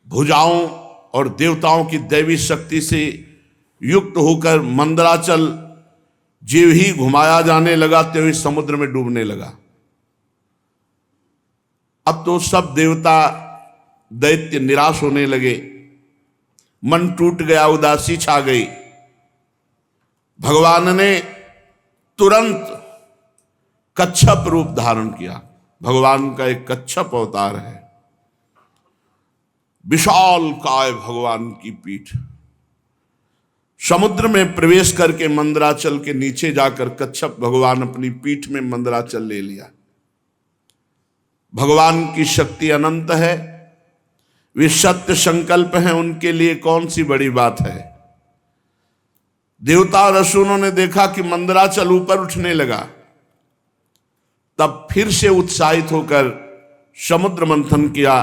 भुजाओं और देवताओं की दैवी शक्ति से युक्त होकर मंदराचल जीव ही घुमाया जाने लगा, त्यों ही समुद्र में डूबने लगा। अब तो सब देवता दैत्य निराश होने लगे, मन टूट गया, उदासी छा गई। भगवान ने तुरंत कच्छप रूप धारण किया। भगवान का एक कच्छप अवतार है, विशाल काय भगवान की पीठ। समुद्र में प्रवेश करके मंदराचल के नीचे जाकर कच्छप भगवान अपनी पीठ में मंदराचल ले लिया। भगवान की शक्ति अनंत है, वे सत्य संकल्प हैं, उनके लिए कौन सी बड़ी बात है। देवता और असुरों ने देखा कि मंदराचल ऊपर उठने लगा, तब फिर से उत्साहित होकर समुद्र मंथन किया।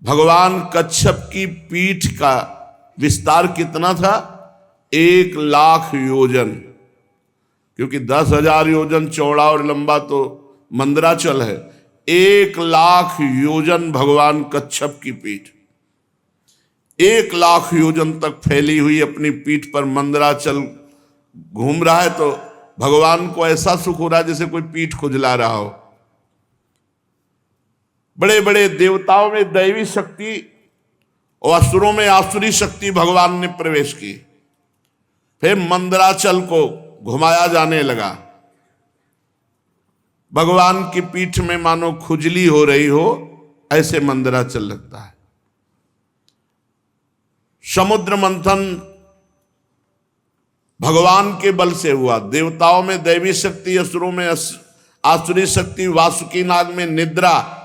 भगवान कच्छप की पीठ का विस्तार कितना था? 1,00,000 योजन, क्योंकि 10,000 योजन चौड़ा और लंबा तो मंदराचल है। 1,00,000 योजन भगवान कच्छप की पीठ, 1,00,000 योजन तक फैली हुई अपनी पीठ पर मंदराचल घूम रहा है। तो भगवान को ऐसा सुख हो रहा है जैसे कोई पीठ खुजला रहा हो। बड़े बड़े देवताओं में दैवी शक्ति और असुरों में आसुरी शक्ति भगवान ने प्रवेश की। फिर मंदराचल को घुमाया जाने लगा। भगवान की पीठ में मानो खुजली हो रही हो, ऐसे मंदराचल लगता है। समुद्र मंथन भगवान के बल से हुआ। देवताओं में दैवी शक्ति, असुरों में आसुरी शक्ति, वासुकी नाग में निद्रा,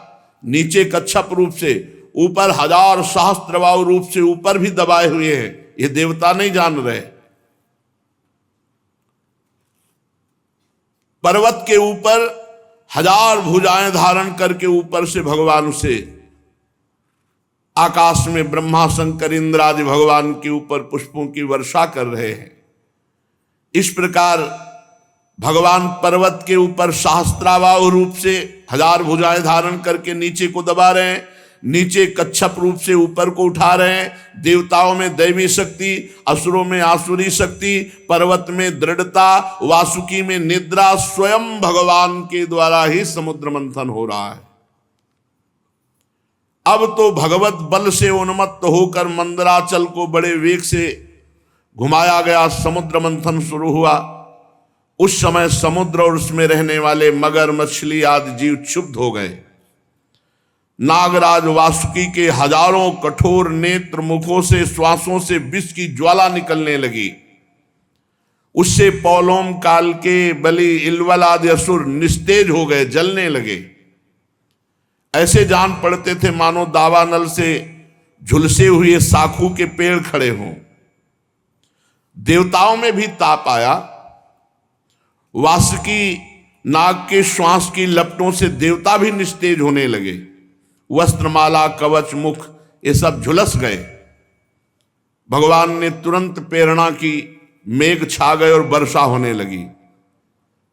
नीचे कच्छप रूप से, ऊपर 1000 सहस्त्रबाहु रूप से ऊपर भी दबाए हुए हैं। ये देवता नहीं जान रहे। पर्वत के ऊपर 1000 भुजाएं धारण करके ऊपर से भगवान उसे आकाश में ब्रह्मा शंकर इंद्र आदि भगवान के ऊपर पुष्पों की वर्षा कर रहे हैं। इस प्रकार भगवान पर्वत के ऊपर सहस्त्राबाहु रूप से 1000 भुजाएं धारण करके नीचे को दबा रहे हैं, नीचे कच्छप रूप से ऊपर को उठा रहे हैं। देवताओं में दैवी शक्ति, असुरों में आसुरी शक्ति, पर्वत में दृढ़ता, वासुकी में निद्रा, स्वयं भगवान के द्वारा ही समुद्र मंथन हो रहा है। अब तो भगवत बल से उन्मत्त होकर मंदराचल को बड़े वेग से घुमाया गया, समुद्र मंथन शुरू हुआ। उस समय समुद्र और उसमें रहने वाले मगर, मछली आदि जीव क्षुब्ध हो गए। नागराज वासुकी के 1000 कठोर नेत्र मुखों से, श्वासों से विष की ज्वाला निकलने लगी। उससे पौलोम काल के बलि, इलवल आदि असुर निस्तेज हो गए, जलने लगे। ऐसे जान पड़ते थे मानो दावानल से झुलसे हुए साखू के पेड़ खड़े हों। देवताओं में भी ताप आया। वासुकी नाग के श्वास की लपटों से देवता भी निस्तेज होने लगे। वस्त्रमाला, कवच, मुख ये सब झुलस गए। भगवान ने तुरंत प्रेरणा की, मेघ छा गए और वर्षा होने लगी,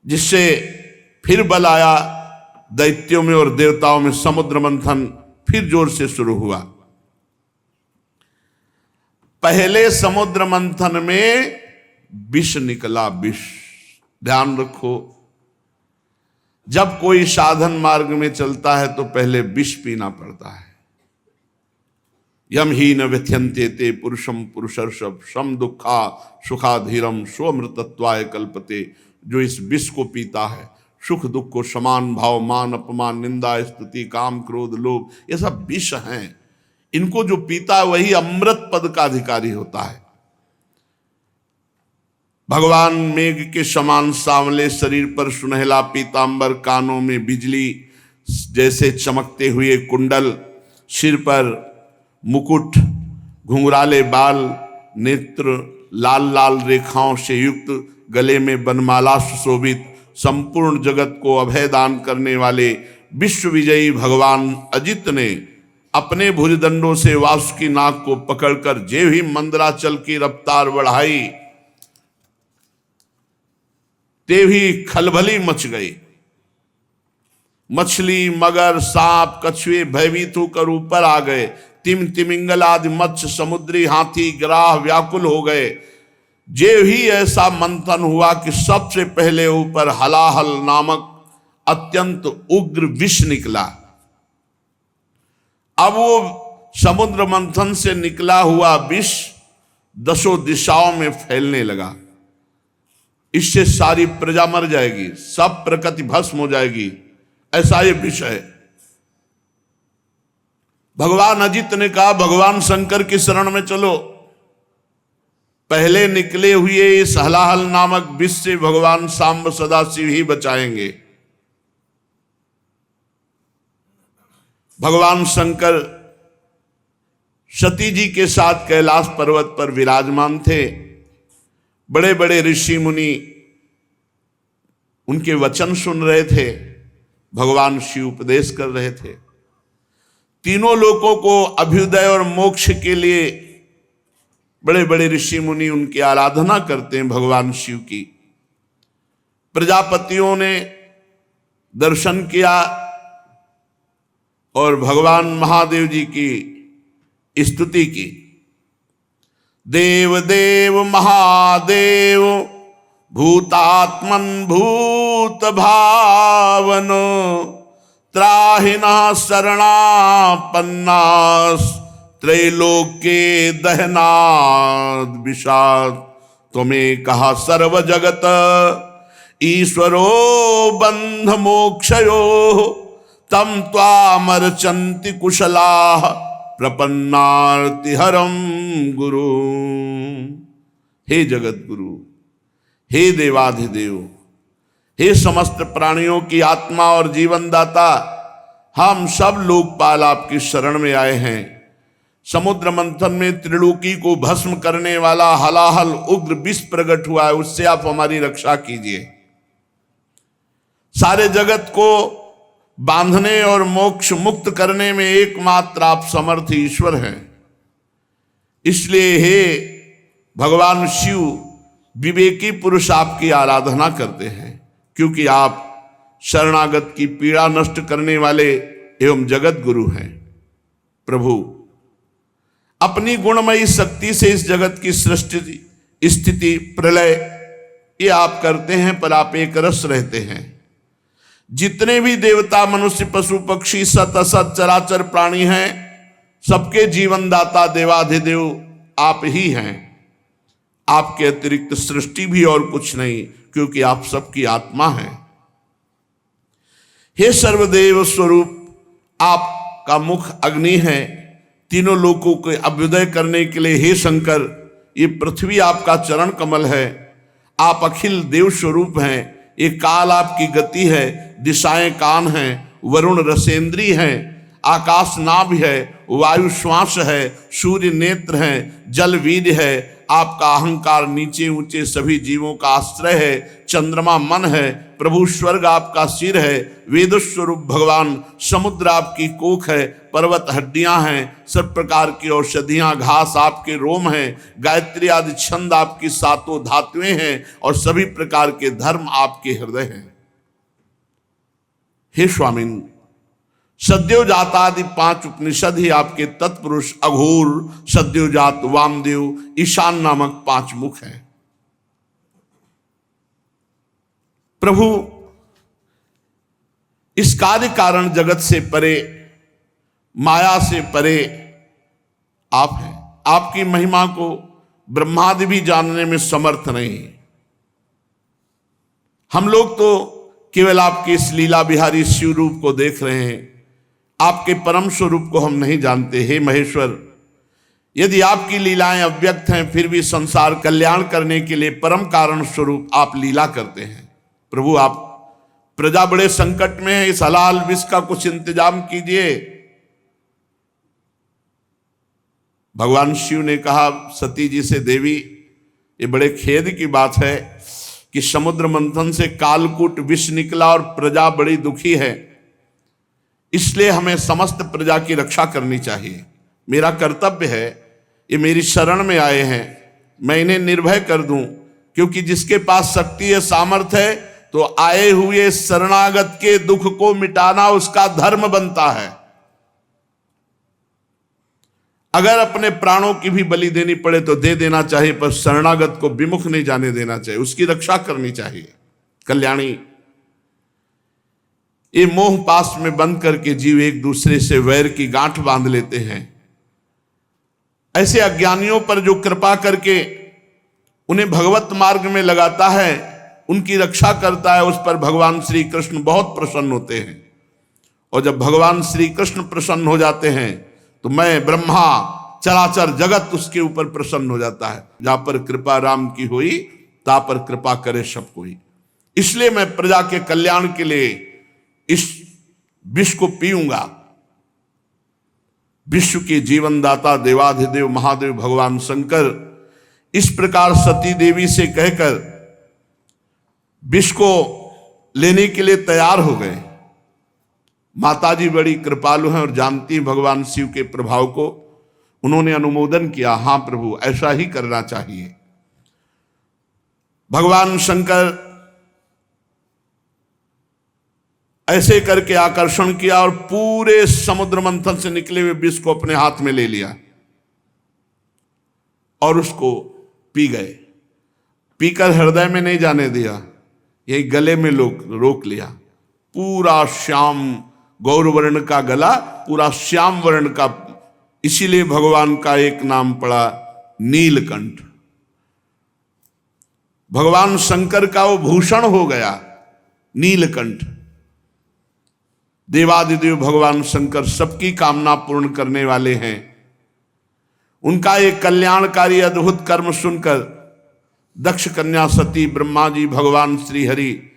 जिससे फिर बल आया दैत्यों में और देवताओं में। समुद्र मंथन फिर जोर से शुरू हुआ। पहले समुद्र मंथन में विष निकला, विष। ध्यान रखो, जब कोई साधन मार्ग में चलता है तो पहले विष पीना पड़ता है। यम ही न व्यथ्यन्ते ते पुरुषम पुरुषर्षभ सम दुखा सुखाधीरम स्वमृतत्वाय कल्पते। जो इस विष को पीता है, सुख दुख को समान भाव, मान अपमान, निंदा स्तुति, काम क्रोध लोभ, ये सब विष हैं। इनको जो पीता है वही अमृत पद का अधिकारी होता है। भगवान मेघ के समान सांवले शरीर पर सुनहला पीतांबर, कानों में बिजली जैसे चमकते हुए कुंडल, सिर पर मुकुट, घुंघराले बाल, नेत्र लाल लाल रेखाओं से युक्त, गले में बनमाला सुशोभित, संपूर्ण जगत को अभय दान करने वाले विश्व विजयी भगवान अजित ने अपने भुजदंडों से वासुकी नाग को पकड़कर जे ही मंदराचल की रफ्तार बढ़ाई, ते भी खलबली मच गई। मछली, मगर, सांप, कछुए भयभीत होकर ऊपर आ गए। तिमिंगल आदि मत्स्य, समुद्री हाथी, ग्राह व्याकुल हो गए। जे ही ऐसा मंथन हुआ कि सबसे पहले ऊपर हलाहल नामक अत्यंत उग्र विष निकला। अब वो समुद्र मंथन से निकला हुआ विष 10 दिशाओं में फैलने लगा। इससे सारी प्रजा मर जाएगी, सब प्रकृति भस्म हो जाएगी, ऐसा ये विष है। भगवान अजित ने कहा, भगवान शंकर की शरण में चलो। पहले निकले हुए इस हलाहल नामक विष से भगवान सांब सदाशिव ही बचाएंगे। भगवान शंकर सती जी के साथ कैलाश पर्वत पर विराजमान थे। बड़े बड़े ऋषि मुनि उनके वचन सुन रहे थे, भगवान शिव उपदेश कर रहे थे। तीनों लोगों को अभ्युदय और मोक्ष के लिए बड़े बड़े ऋषि मुनि उनकी आराधना करते हैं, भगवान शिव की। प्रजापतियों ने दर्शन किया और भगवान महादेव जी की स्तुति की। देव देव महादेव भूतात्मन भूत भावनो त्राहिना शरणापन्नास त्रैलोक्ये दहनाद विषाद तुम्हें कहा सर्व जगत ईश्वरो बंध मोक्षयो तम त्वामर्चन्ति कुशलाः प्रपन्नार्ति हरम गुरु। हे जगत गुरु, हे देवाधिदेव, हे समस्त प्राणियों की आत्मा और जीवन दाता, हम सब लोकपाल आपकी शरण में आए हैं। समुद्र मंथन में त्रिलोकी को भस्म करने वाला हलाहल उग्र विष प्रकट हुआ है, उससे आप हमारी रक्षा कीजिए। सारे जगत को बांधने और मोक्ष मुक्त करने में एकमात्र आप समर्थ ईश्वर हैं। इसलिए हे भगवान शिव, विवेकी पुरुष आपकी आराधना करते हैं, क्योंकि आप शरणागत की पीड़ा नष्ट करने वाले एवं जगत गुरु हैं। प्रभु, अपनी गुणमयी शक्ति से इस जगत की सृष्टि, स्थिति, प्रलय ये आप करते हैं, पर आप एक रस रहते हैं। जितने भी देवता, मनुष्य, पशु, पक्षी, सत असत चराचर प्राणी हैं, सबके जीवन दाता देवाधिदेव आप ही हैं। आपके अतिरिक्त सृष्टि भी और कुछ नहीं, क्योंकि आप सबकी आत्मा हैं। हे सर्वदेव स्वरूप, आपका मुख अग्नि है। तीनों लोकों के अभ्युदय करने के लिए हे शंकर, ये पृथ्वी आपका चरण कमल है। आप अखिल देव स्वरूप हैं। ये काल आपकी गति है, दिशाएं कान हैं, वरुण रसेंद्री हैं, आकाश नाभ है, वायु श्वास है, सूर्य नेत्र है, जल वीर्य है। आपका अहंकार नीचे ऊंचे सभी जीवों का आश्रय है। चंद्रमा मन है। प्रभु स्वर्ग आपका सिर है। वेद स्वरूप भगवान समुद्र आपकी कोख है। पर्वत हड्डियां हैं। सब प्रकार की औषधियां घास आपके रोम हैं। गायत्री आदि छंद आपकी सातों धातुएं हैं और सभी प्रकार के धर्म आपके हृदय हैं। हे स्वामिन, सद्योजात आदि 5 उपनिषद ही आपके तत्पुरुष अघोर, सद्योजात, वामदेव, ईशान नामक 5 मुख हैं। प्रभु, इस कार्य कारण जगत से परे, माया से परे आप हैं। आपकी महिमा को ब्रह्मादि भी जानने में समर्थ नहीं। हम लोग तो केवल आपके इस लीला बिहारी शिव रूप को देख रहे हैं, आपके परम स्वरूप को हम नहीं जानते। हे महेश्वर, यदि आपकी लीलाएं अव्यक्त हैं, फिर भी संसार कल्याण करने के लिए परम कारण स्वरूप आप लीला करते हैं। प्रभु, आप प्रजा बड़े संकट में है, इस हलाल विष का कुछ इंतजाम कीजिए। भगवान शिव ने कहा सती जी से, देवी, ये बड़े खेद की बात है कि समुद्र मंथन से कालकूट विष निकला और प्रजा बड़ी दुखी है, इसलिए हमें समस्त प्रजा की रक्षा करनी चाहिए। मेरा कर्तव्य है, ये मेरी शरण में आए हैं, मैं इन्हें निर्भय कर दूं, क्योंकि जिसके पास शक्ति है, सामर्थ्य है, तो आए हुए शरणागत के दुख को मिटाना उसका धर्म बनता है। अगर अपने प्राणों की भी बलि देनी पड़े तो दे देना चाहिए, पर शरणागत को विमुख नहीं जाने देना चाहिए, उसकी रक्षा करनी चाहिए। कल्याणी, ये मोह पास में बंद करके जीव एक दूसरे से वैर की गांठ बांध लेते हैं। ऐसे अज्ञानियों पर जो कृपा करके उन्हें भगवत मार्ग में लगाता है, उनकी रक्षा करता है, उस पर भगवान श्री कृष्ण बहुत प्रसन्न होते हैं। और जब भगवान श्री कृष्ण प्रसन्न हो जाते हैं तो मैं, ब्रह्मा, चराचर जगत उसके ऊपर प्रसन्न हो जाता है। जहां पर कृपा राम की हुई, ता पर कृपा करे सब कोई। इसलिए मैं प्रजा के कल्याण के लिए इस विष को पीऊंगा। विश्व के जीवनदाता देवाधिदेव महादेव भगवान शंकर इस प्रकार सती देवी से कहकर विष को लेने के लिए तैयार हो गए। माताजी बड़ी कृपालु हैं और जानती भगवान शिव के प्रभाव को। उन्होंने अनुमोदन किया, हां प्रभु, ऐसा ही करना चाहिए। भगवान शंकर ऐसे करके आकर्षण किया और पूरे समुद्र मंथन से निकले हुए विष को अपने हाथ में ले लिया और उसको पी गए। पीकर हृदय में नहीं जाने दिया, यही गले में रोक लिया। पूरा श्याम गौर वर्ण का गला, पूरा श्याम वर्ण का, इसीलिए भगवान का एक नाम पड़ा नीलकंठ। भगवान शंकर का वो भूषण हो गया नीलकंठ। देवादिदेव भगवान शंकर सबकी कामना पूर्ण करने वाले हैं। उनका एक कल्याणकारी अद्भुत कर्म सुनकर दक्ष कन्या सती, ब्रह्मा जी, भगवान श्री हरि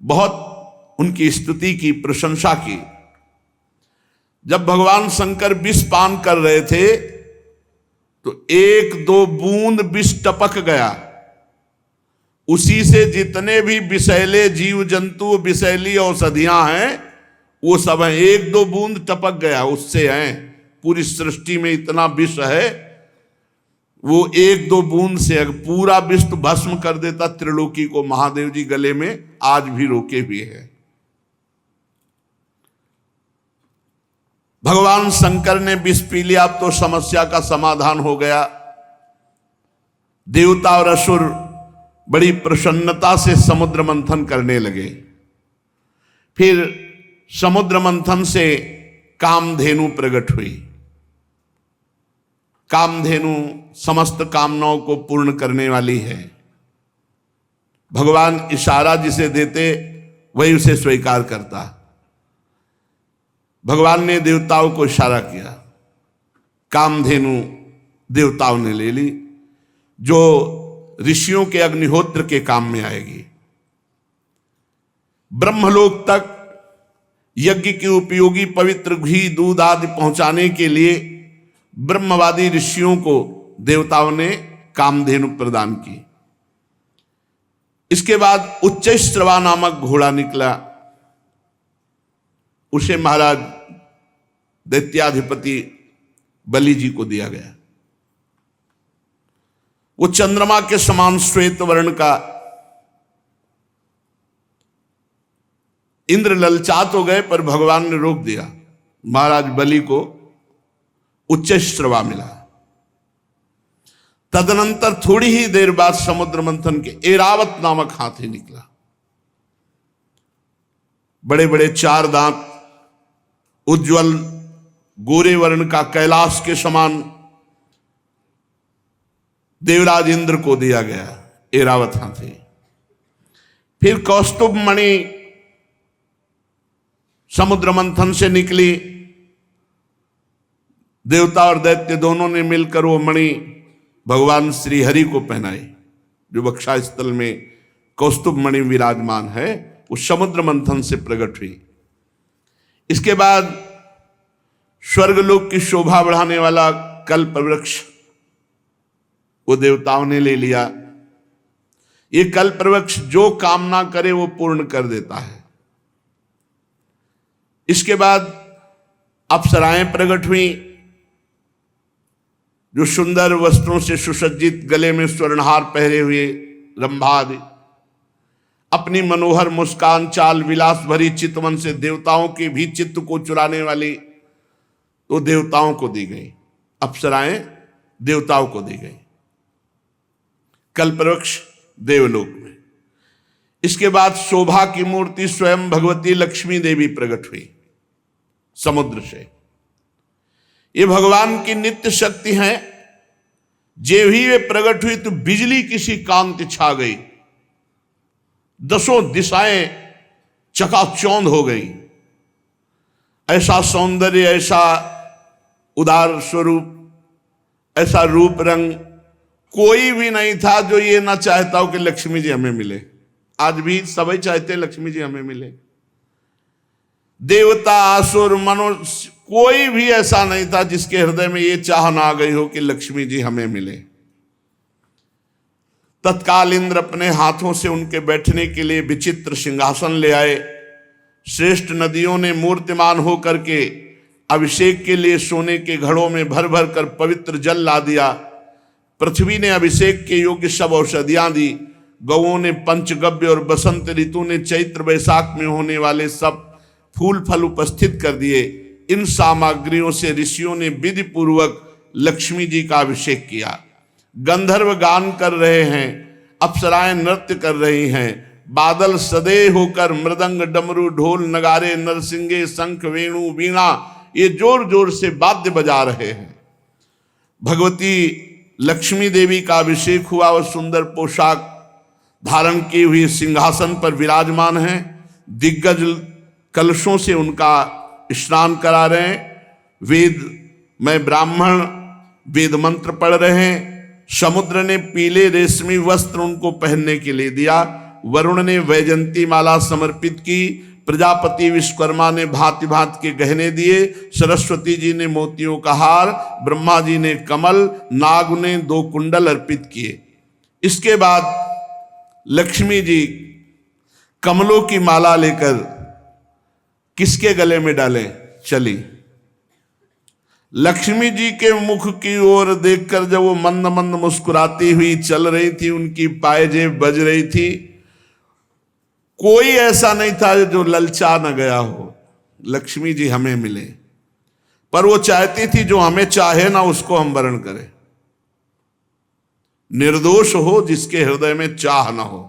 बहुत उनकी स्तुति की, प्रशंसा की। जब भगवान शंकर विष पान कर रहे थे तो 1-2 बूंद विष टपक गया। उसी से जितने भी विषैले जीव जंतु, विषैली औषधियां हैं, वो सब हैं। 1-2 बूंद टपक गया, उससे हैं। पूरी सृष्टि में इतना विष है, वो 1-2 बूंद से पूरा विष तो भस्म कर देता त्रिलोकी को। महादेव जी गले में आज भी रोके हुए हैं। भगवान शंकर ने विष पी लिया, अब तो समस्या का समाधान हो गया। देवता और असुर बड़ी प्रसन्नता से समुद्र मंथन करने लगे। फिर समुद्र मंथन से कामधेनु प्रकट हुई। कामधेनु समस्त कामनाओं को पूर्ण करने वाली है। भगवान इशारा जिसे देते वही उसे स्वीकार करता। भगवान ने देवताओं को इशारा किया, कामधेनु देवताओं ने ले ली, जो ऋषियों के अग्निहोत्र के काम में आएगी। ब्रह्मलोक तक यज्ञ की उपयोगी पवित्र घी, दूध आदि पहुंचाने के लिए ब्रह्मवादी ऋषियों को देवताओं ने कामधेनु प्रदान की। इसके बाद उच्चैश्रवा नामक घोड़ा निकला। उसे महाराज दैत्याधिपति बलि जी को दिया गया। वो चंद्रमा के समान श्वेत वर्ण का। इंद्र ललचात हो गए, पर भगवान ने रोक दिया। महाराज बलि को उच्चैश्रवा मिला। तदनंतर थोड़ी ही देर बाद समुद्र मंथन के ऐरावत नामक हाथी निकला। बड़े बड़े 4 दांत, उज्जवल गोरे वर्ण का, कैलाश के समान। देवराज इंद्र को दिया गया ऐरावत हाथी। फिर कौस्तुभ मणि समुद्र मंथन से निकली। देवता और दैत्य दोनों ने मिलकर वो मणि भगवान श्री हरि को पहनाई, जो वक्षा स्थल में कौस्तुभ मणि विराजमान है, वो समुद्र मंथन से प्रकट हुई। इसके बाद स्वर्गलोक की शोभा बढ़ाने वाला कल्प वृक्ष वो देवताओं ने ले लिया। ये कल्प वृक्ष जो कामना करे वो पूर्ण कर देता है। इसके बाद अप्सराएं प्रकट हुई, जो सुंदर वस्त्रों से सुसज्जित, गले में स्वर्णहार पहरे हुए रंभा आदि, अपनी मनोहर मुस्कान, चाल विलास भरी चितवन से देवताओं के भी चित्त को चुराने वाली तो देवताओं को दी गई, अप्सराएं देवताओं को दी गई। कल्पवृक्ष देवलोक में। इसके बाद शोभा की मूर्ति स्वयं भगवती लक्ष्मी देवी प्रकट हुई समुद्र से। ये भगवान की नित्य शक्ति है। जे ही वे प्रकट हुई तो बिजली किसी कांति छा गई, दसों दिशाएं चकाचौंध हो गई। ऐसा सौंदर्य, ऐसा उदार स्वरूप, ऐसा रूप रंग कोई भी नहीं था जो ये ना चाहता हो कि लक्ष्मी जी हमें मिले। आज भी सभी चाहते हैं लक्ष्मी जी हमें मिले। देवता, असुर, मनुष्य, कोई भी ऐसा नहीं था जिसके हृदय में ये चाह ना आ गई हो कि लक्ष्मी जी हमें मिले। तत्काल इंद्र अपने हाथों से उनके बैठने के लिए विचित्र सिंहासन ले आए। श्रेष्ठ नदियों ने मूर्तिमान होकर के अभिषेक के लिए सोने के घड़ों में भर भर कर पवित्र जल ला दिया। पृथ्वी ने अभिषेक के योग्य सब औषधियां दी। गौओं ने पंचगव्य और बसंत ऋतु ने चैत्र वैशाख में होने वाले सब फूल फल उपस्थित कर दिए। इन सामग्रियों से ऋषियों ने विधि पूर्वक लक्ष्मी जी का अभिषेक किया। गंधर्व गान कर रहे हैं, अप्सराएं नृत्य कर रही हैं। बादल सदैव होकर मृदंग, डमरू, ढोल, नगारे, नरसिंगे, शंख, वेणु, वीणा ये जोर जोर से वाद्य बजा रहे हैं। भगवती लक्ष्मी देवी का अभिषेक हुआ और सुंदर पोशाक धारण की हुई सिंहासन पर विराजमान हैं। दिग्गज कलशों से उनका स्नान करा रहे हैं। वेद में ब्राह्मण वेद मंत्र पढ़ रहे हैं। समुद्र ने पीले रेशमी वस्त्र उनको पहनने के लिए दिया। वरुण ने वैजंती माला समर्पित की। प्रजापति विश्वकर्मा ने भांति भांति के गहने दिए। सरस्वती जी ने मोतियों का हार, ब्रह्मा जी ने कमल, नाग ने 2 कुंडल अर्पित किए। इसके बाद लक्ष्मी जी कमलों की माला लेकर किसके गले में डाले चली। लक्ष्मी जी के मुख की ओर देखकर जब वो मंद मंद मुस्कुराती हुई चल रही थी, उनकी पायजेब बज रही थी, कोई ऐसा नहीं था जो ललचा न गया हो लक्ष्मी जी हमें मिले। पर वो चाहती थी जो हमें चाहे ना उसको हम वर्ण करें। निर्दोष हो जिसके हृदय में चाह ना हो,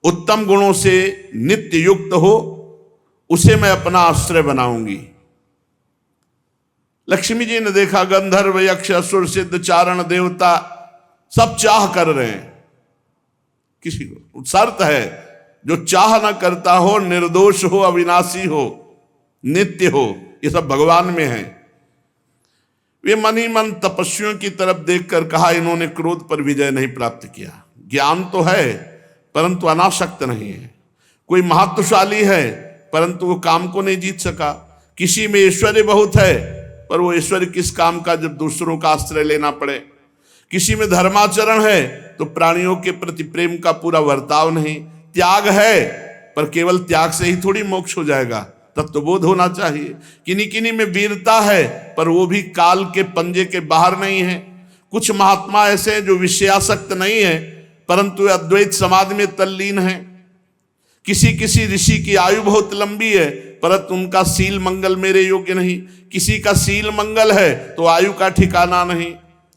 उत्तम गुणों से नित्य युक्त हो, उसे मैं अपना आश्रय बनाऊंगी। लक्ष्मी जी ने देखा गंधर्व, यक्ष, असुर, सिद्ध, चारण, देवता सब चाह कर रहे हैं। किसी को शर्त है, जो चाह ना करता हो, निर्दोष हो, अविनाशी हो, नित्य हो, ये सब भगवान में है। वे मन ही मन तपस्वियों की तरफ देखकर कहा, इन्होंने क्रोध पर विजय नहीं प्राप्त किया। ज्ञान तो है परंतु अनासक्त नहीं है। कोई महत्वशाली है परंतु वो काम को नहीं जीत सका। किसी में ऐश्वर्य बहुत है पर वो ऐश्वर्य किस काम का जब दूसरों का आश्रय लेना पड़े। किसी में धर्माचरण है तो प्राणियों के प्रति प्रेम का पूरा वर्ताव नहीं। त्याग है पर केवल त्याग से ही थोड़ी मोक्ष हो जाएगा, तत्वबोध होना चाहिए। किन्हीं किन्हीं में वीरता है पर वो भी काल के पंजे के बाहर नहीं है। कुछ महात्मा ऐसे हैं जो विषयासक्त नहीं है परंतु अद्वैत समाधि में तल्लीन है। किसी किसी ऋषि की आयु बहुत लंबी है परंतु उनका सील मंगल मेरे योग्य नहीं। किसी का सील मंगल है तो आयु का ठिकाना नहीं।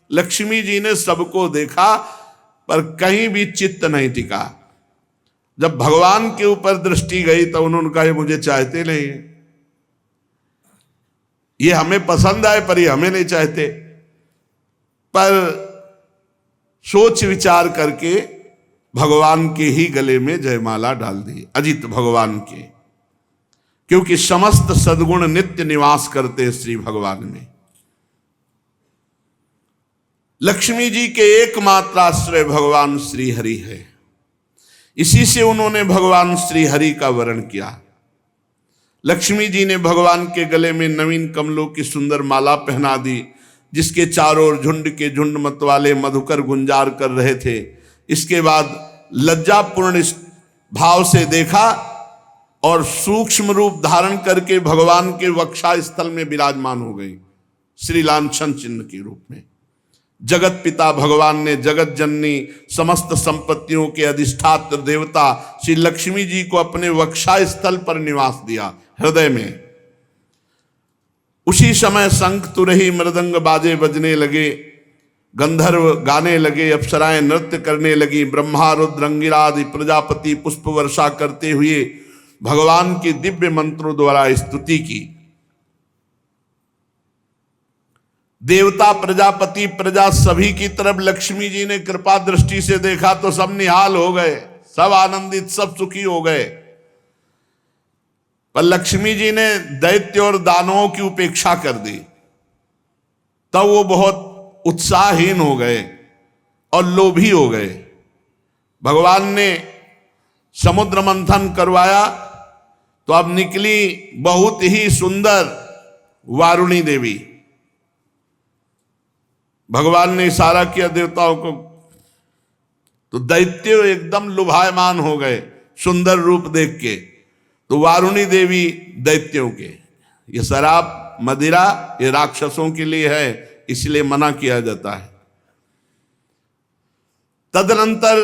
लक्ष्मी जी ने सबको देखा पर कहीं भी चित्त नहीं टिका। जब भगवान के ऊपर दृष्टि गई तो उन्होंने कहा, मुझे चाहते नहीं है, ये हमें पसंद आए पर ये हमें नहीं चाहते। पर सोच विचार करके भगवान के ही गले में जयमाला डाल दी, अजित भगवान के, क्योंकि समस्त सद्गुण नित्य निवास करते श्री भगवान में। लक्ष्मी जी के एकमात्र आश्रय भगवान श्री हरि है। इसी से उन्होंने भगवान श्री हरि का वर्ण किया। लक्ष्मी जी ने भगवान के गले में नवीन कमलों की सुंदर माला पहना दी, जिसके चारों ओर झुंड के झुंड मतवाले मधुकर गुंजार कर रहे थे। इसके बाद लज्जापूर्ण भाव से देखा और सूक्ष्म रूप धारण करके भगवान के वक्षा स्थल में विराजमान हो गई, श्री लांछन चिन्ह के रूप में। जगत पिता भगवान ने जगत जननी समस्त संपत्तियों के अधिष्ठात्र देवता श्री लक्ष्मी जी को अपने वक्षा स्थल पर निवास दिया, हृदय में। उसी समय शंख तुरही मृदंग बाजे बजने लगे, गंधर्व गाने लगे, अप्सराएं नृत्य करने लगी, ब्रह्मा रुद्र अंगिरा आदि प्रजापति पुष्प वर्षा करते हुए भगवान के दिव्य मंत्रों द्वारा स्तुति की। देवता प्रजापति प्रजा सभी की तरफ लक्ष्मी जी ने कृपा दृष्टि से देखा तो सब निहाल हो गए, सब आनंदित, सब सुखी हो गए। पर लक्ष्मी जी ने दैत्य और दानवों की उपेक्षा कर दी, तब वो बहुत उत्साहहीन हो गए और लोभी हो गए। भगवान ने समुद्र मंथन करवाया तो अब निकली बहुत ही सुंदर वारुणी देवी। भगवान ने इशारा किया देवताओं को, तो दैत्य एकदम लुभायमान हो गए सुंदर रूप देख के। तो वारुणी देवी दैत्यों के, ये शराब मदिरा ये राक्षसों के लिए है, इसलिए मना किया जाता है। तदनंतर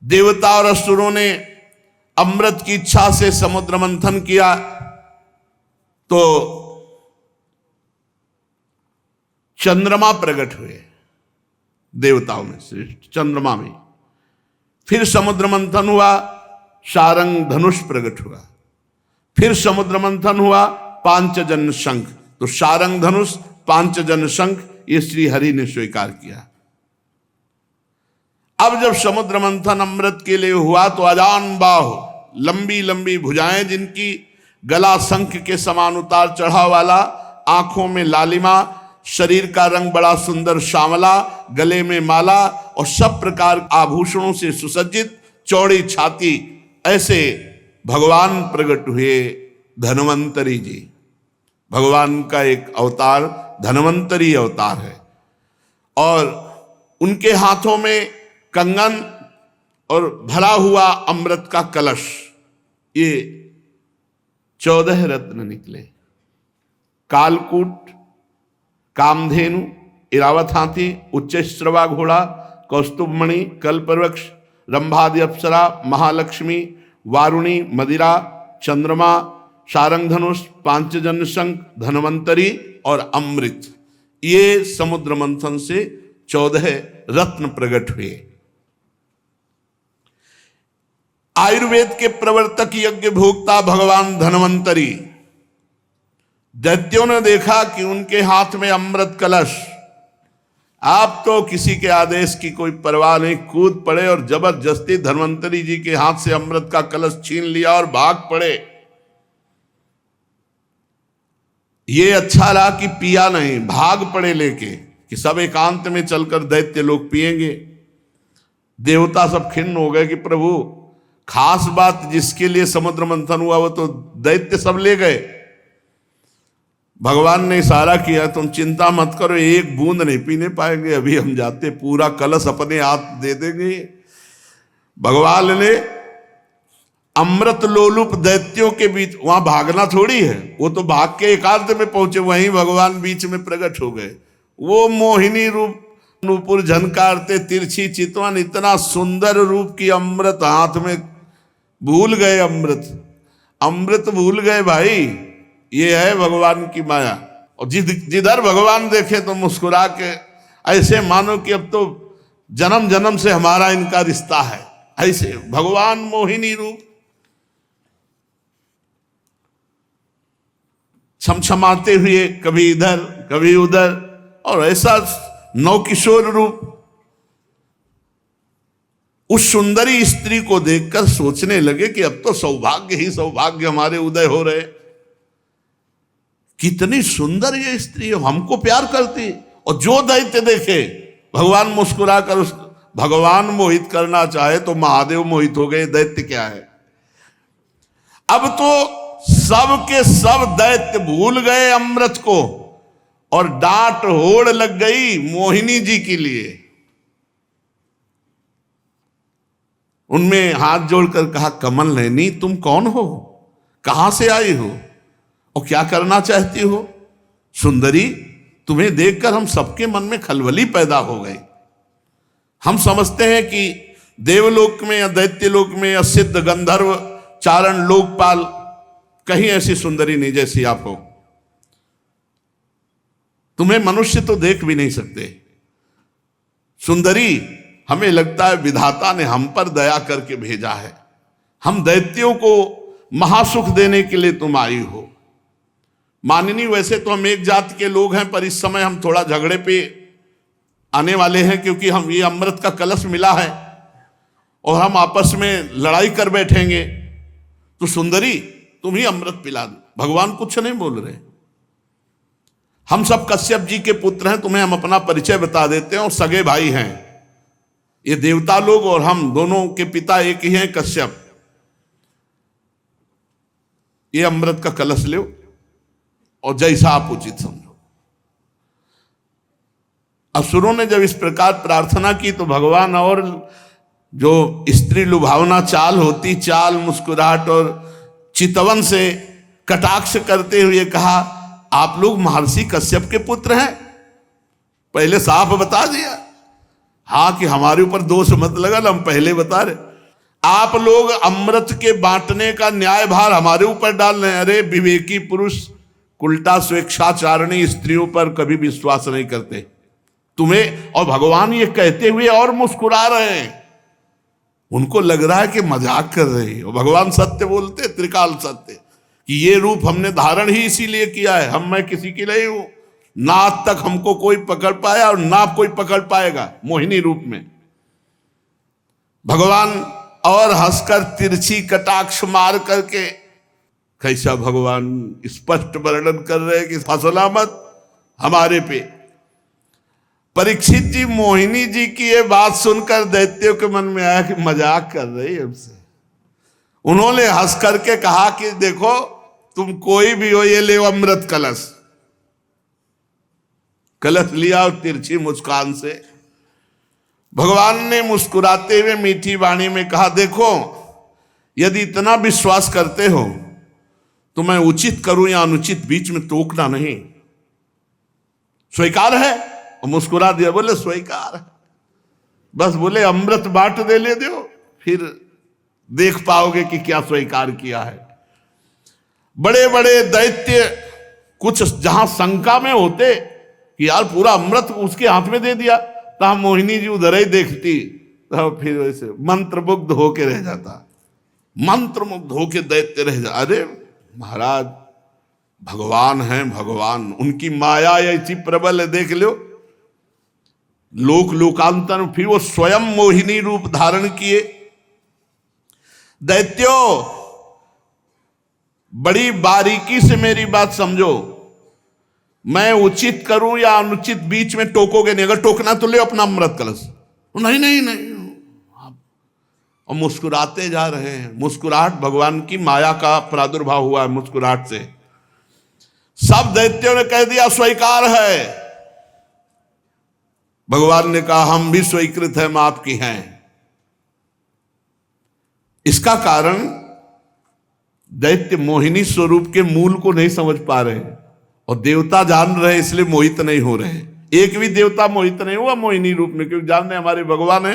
देवता और असुरों ने अमृत की इच्छा से समुद्र मंथन किया तो चंद्रमा प्रकट हुए देवताओं में से, चंद्रमा में। फिर समुद्र मंथन हुआ, शारंग धनुष प्रकट हुआ। फिर समुद्र मंथन हुआ, पांचजन्य शंख। तो शारंग धनुष पांचजन्य शंख ये श्री हरि ने स्वीकार किया। अब जब समुद्र मंथन अमृत के लिए हुआ तो अजान बाहु, लंबी लंबी भुजाएं जिनकी, गला शंख के समान उतार चढ़ाव वाला, आंखों में लालिमा, शरीर का रंग बड़ा सुंदर श्यामला, गले में माला और सब प्रकार आभूषणों से सुसज्जित, चौड़ी छाती, ऐसे भगवान प्रकट हुए धन्वंतरी जी। भगवान का एक अवतार धन्वंतरी अवतार है और उनके हाथों में कंगन और भरा हुआ अमृत का कलश, ये 14 रत्न निकले। कालकूट, कामधेनु, इरावत हाथी, उच्च श्रवा घोड़ा, कौस्तुभमणि, कल्पवृक्ष, रंभादि अप्सरा, महालक्ष्मी, वारुणी, मदिरा, चंद्रमा, शारंग धनुष, पांचजन्य शंख, धन्वंतरी और अमृत, ये समुद्र मंथन से 14 रत्न प्रकट हुए। आयुर्वेद के प्रवर्तक यज्ञ भोक्ता भगवान धन्वंतरी, दैत्यों ने देखा कि उनके हाथ में अमृत कलश, आप तो किसी के आदेश की कोई परवाह नहीं, कूद पड़े और जबरदस्ती धन्वंतरी जी के हाथ से अमृत का कलश छीन लिया और भाग पड़े। ये अच्छा रहा कि पिया नहीं, भाग पड़े लेके कि सब एकांत में चलकर दैत्य लोग पिएंगे। देवता सब खिन्न हो गए कि प्रभु, खास बात जिसके लिए समुद्र मंथन हुआ वो तो दैत्य सब ले गए। भगवान ने इशारा किया, तुम चिंता मत करो, एक बूंद नहीं पीने पाएंगे, अभी हम जाते पूरा कलश अपने हाथ दे देंगे। भगवान ने अमृत लोलुप दैत्यों के बीच, वहां भागना थोड़ी है, वो तो भाग के एकांत में पहुंचे, वहीं भगवान बीच में प्रकट हो गए। वो मोहिनी रूप, नूपुर झनकारते, तिरछी चितवन, इतना सुंदर रूप की अमृत हाथ में, भूल गए अमृत भूल गए भाई। ये है भगवान की माया। और जिधर भगवान देखे तो मुस्कुरा के ऐसे मानो कि अब तो जन्म जन्म से हमारा इनका रिश्ता है, ऐसे भगवान मोहिनी रूप, छमछमाते हुए कभी इधर कभी उधर, और ऐसा नवकिशोर रूप। उस सुंदरी स्त्री को देखकर सोचने लगे कि अब तो सौभाग्य ही सौभाग्य हमारे उदय हो रहे। कितनी सुंदर ये स्त्री है, हमको प्यार करती और जो दैत्य देखे भगवान मुस्कुरा कर उस भगवान मोहित करना चाहे तो महादेव मोहित हो गए, दैत्य क्या है। अब तो सब के सब दैत्य भूल गए अमृत को और डांट होड़ लग गई मोहिनी जी के लिए। उनमें हाथ जोड़कर कहा, कमल नयनी तुम कौन हो, कहां से आई हो और क्या करना चाहती हो। सुंदरी तुम्हें देखकर हम सबके मन में खलबली पैदा हो गई। हम समझते हैं कि देवलोक में या दैत्यलोक में या सिद्ध गंधर्व चारण लोकपाल कहीं ऐसी सुंदरी नहीं जैसी आप हो। तुम्हें मनुष्य तो देख भी नहीं सकते। सुंदरी हमें लगता है विधाता ने हम पर दया करके भेजा है। हम दैत्यों को महासुख देने के लिए तुम आई हो। माननी वैसे तो हम एक जाति के लोग हैं, पर इस समय हम थोड़ा झगड़े पे आने वाले हैं, क्योंकि हम ये अमृत का कलश मिला है और हम आपस में लड़ाई कर बैठेंगे। तो सुंदरी तुम ही अमृत पिला दो। भगवान कुछ नहीं बोल रहे। हम सब कश्यप जी के पुत्र हैं, तुम्हें हम अपना परिचय बता देते हैं और सगे भाई हैं। ये देवता लोग और हम दोनों के पिता एक ही हैं, कश्यप। ये अमृत का कलश लो और जैसा आप उचित समझो। असुरों ने जब इस प्रकार प्रार्थना की तो भगवान और जो स्त्री लुभावना चाल होती, चाल, मुस्कुराहट और चितवन से कटाक्ष करते हुए कहा, आप लोग महर्षि कश्यप के पुत्र हैं। पहले साफ बता दिया, हाँ, कि हमारे ऊपर दोष मत लगा, हम पहले बता रहे। आप लोग अमृत के बांटने का न्याय भार हमारे ऊपर डाल रहे हैं। अरे विवेकी पुरुष उल्टा स्वेच्छाचारणी स्त्रियों पर कभी विश्वास नहीं करते। तुम्हें और भगवान ये कहते हुए और मुस्कुरा रहे हैं। उनको लग रहा है कि मजाक कर रहे हैं। और भगवान सत्य बोलते, त्रिकाल सत्य, कि ये रूप हमने धारण ही इसीलिए किया है। मैं किसी के लिए हूं ना, आज तक हमको कोई पकड़ पाया और ना कोई पकड़ पाएगा मोहिनी रूप में। भगवान और हंसकर तिरछी कटाक्ष मार करके कैसा भगवान स्पष्ट वर्णन कर रहे हैं कि फसला मत हमारे पे। परीक्षित जी मोहिनी जी की ये बात सुनकर दैत्यों के मन में आया कि मजाक कर रही है हमसे। उन्होंने हंस करके कहा कि देखो तुम कोई भी हो, ये ले अमृत कलश। कलश लिया और तिरछी मुस्कान से भगवान ने मुस्कुराते हुए मीठी वाणी में कहा, देखो यदि इतना विश्वास करते हो तो मैं उचित करूं या अनुचित बीच में टोकना नहीं। स्वीकार है? और मुस्कुरा दिया, बोले स्वीकार है। बस बोले अमृत बांट दे ले दो, फिर देख पाओगे कि क्या स्वीकार किया है। बड़े बड़े दैत्य कुछ जहां शंका में होते कि यार पूरा अमृत उसके हाथ में दे दिया, तो मोहिनी जी उधर ही देखती, तो फिर वैसे मंत्रमुग्ध होके रह जाता। मंत्रमुग्ध होके दैत्य रह जा। अरे महाराज भगवान हैं, भगवान, उनकी माया ऐसी प्रबल है, देख लो। लोक लोकांतर फिर वो स्वयं मोहिनी रूप धारण किए। दैत्यों बड़ी बारीकी से मेरी बात समझो। मैं उचित करूं या अनुचित बीच में टोकोगे नहीं। अगर टोकना तो ले अपना अमृत कलश। नहीं नहीं नहीं, और मुस्कुराते जा रहे हैं। मुस्कुराहट भगवान की माया का प्रादुर्भाव हुआ है। मुस्कुराहट से सब दैत्यों ने कह दिया स्वीकार है। भगवान ने कहा हम भी स्वीकृत हैं, माफ की हैं। इसका कारण दैत्य मोहिनी स्वरूप के मूल को नहीं समझ पा रहे और देवता जान रहे, इसलिए मोहित नहीं हो रहे। एक भी देवता मोहित नहीं हुआ मोहिनी रूप में, क्योंकि जान रहे हमारे भगवान है।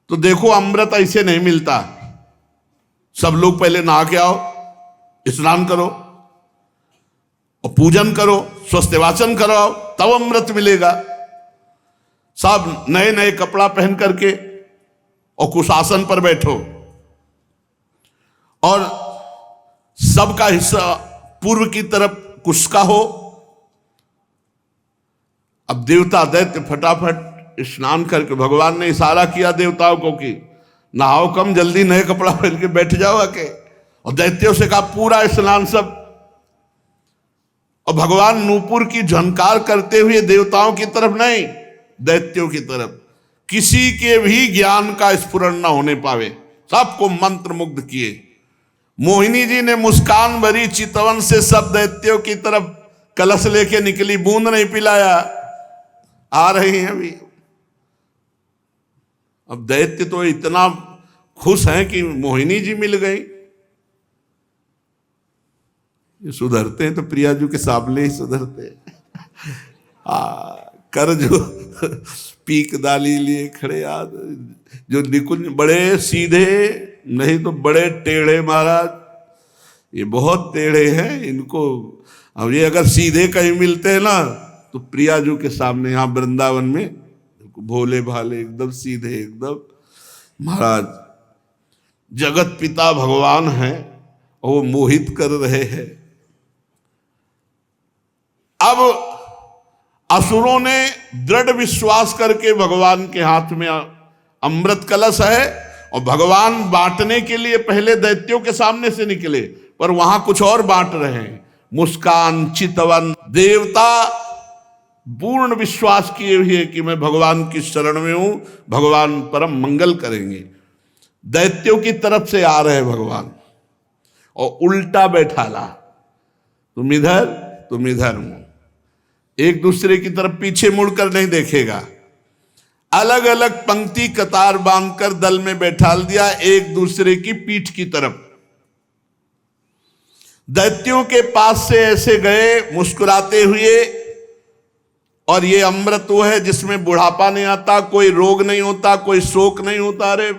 तो देखो अमृत ऐसे नहीं मिलता। सब लोग पहले नहा के आओ, स्नान करो और पूजन करो, स्वस्थ वाचन कराओ, तब अमृत मिलेगा। सब नए नए कपड़ा पहन करके और कुशासन पर बैठो और सबका हिस्सा पूर्व की तरफ कुश का हो। अब देवता दैत्य फटाफट स्नान करके, भगवान ने इशारा किया देवताओं को कि नहाओ कम, जल्दी नए कपड़ा पहन के बैठ जाओ आके। और दैत्यों से कहा पूरा स्नान सब और भगवान नूपुर की झनकार करते हुए देवताओं की तरफ नहीं, दैत्यों की तरफ, किसी के भी ज्ञान का स्फुरण न होने पावे, सबको मंत्र मुग्ध किए। मोहिनी जी ने मुस्कान भरी चितवन से सब दैत्यों की तरफ कलश लेके निकली, बूंद नहीं पिलाया। आ रही हैं अभी। अब दैत्य तो इतना खुश हैं कि मोहिनी जी मिल गई। ये सुधरते हैं तो प्रियाजू के सामने ही सुधरते हैं। कर जो पीक दाली लिए खड़े याद, जो निकुंज बड़े सीधे नहीं तो बड़े टेढ़े महाराज, ये बहुत टेढ़े हैं इनको। अब ये अगर सीधे कहीं मिलते हैं ना तो प्रियाजू के सामने यहाँ वृंदावन में भोले भाले एकदम सीधे एकदम। महाराज जगत पिता भगवान हैं और वो मोहित कर रहे हैं। अब असुरों ने दृढ़ विश्वास करके भगवान के हाथ में अमृत कलश है और भगवान बांटने के लिए पहले दैत्यों के सामने से निकले, पर वहां कुछ और बांट रहे हैं। मुस्कान चितवन देवता पूर्ण विश्वास किए हुए कि मैं भगवान की शरण में हूं, भगवान परम मंगल करेंगे। दैत्यों की तरफ से आ रहे भगवान और उल्टा बैठाला, तुम इधर हूं। एक दूसरे की तरफ पीछे मुड़कर नहीं देखेगा, अलग अलग पंक्ति कतार बांधकर दल में बैठाल दिया एक दूसरे की पीठ की तरफ। दैत्यों के पास से ऐसे गए मुस्कुराते हुए, और ये अमृत वो है जिसमें बुढ़ापा नहीं आता, कोई रोग नहीं होता, कोई शोक नहीं होता। अरे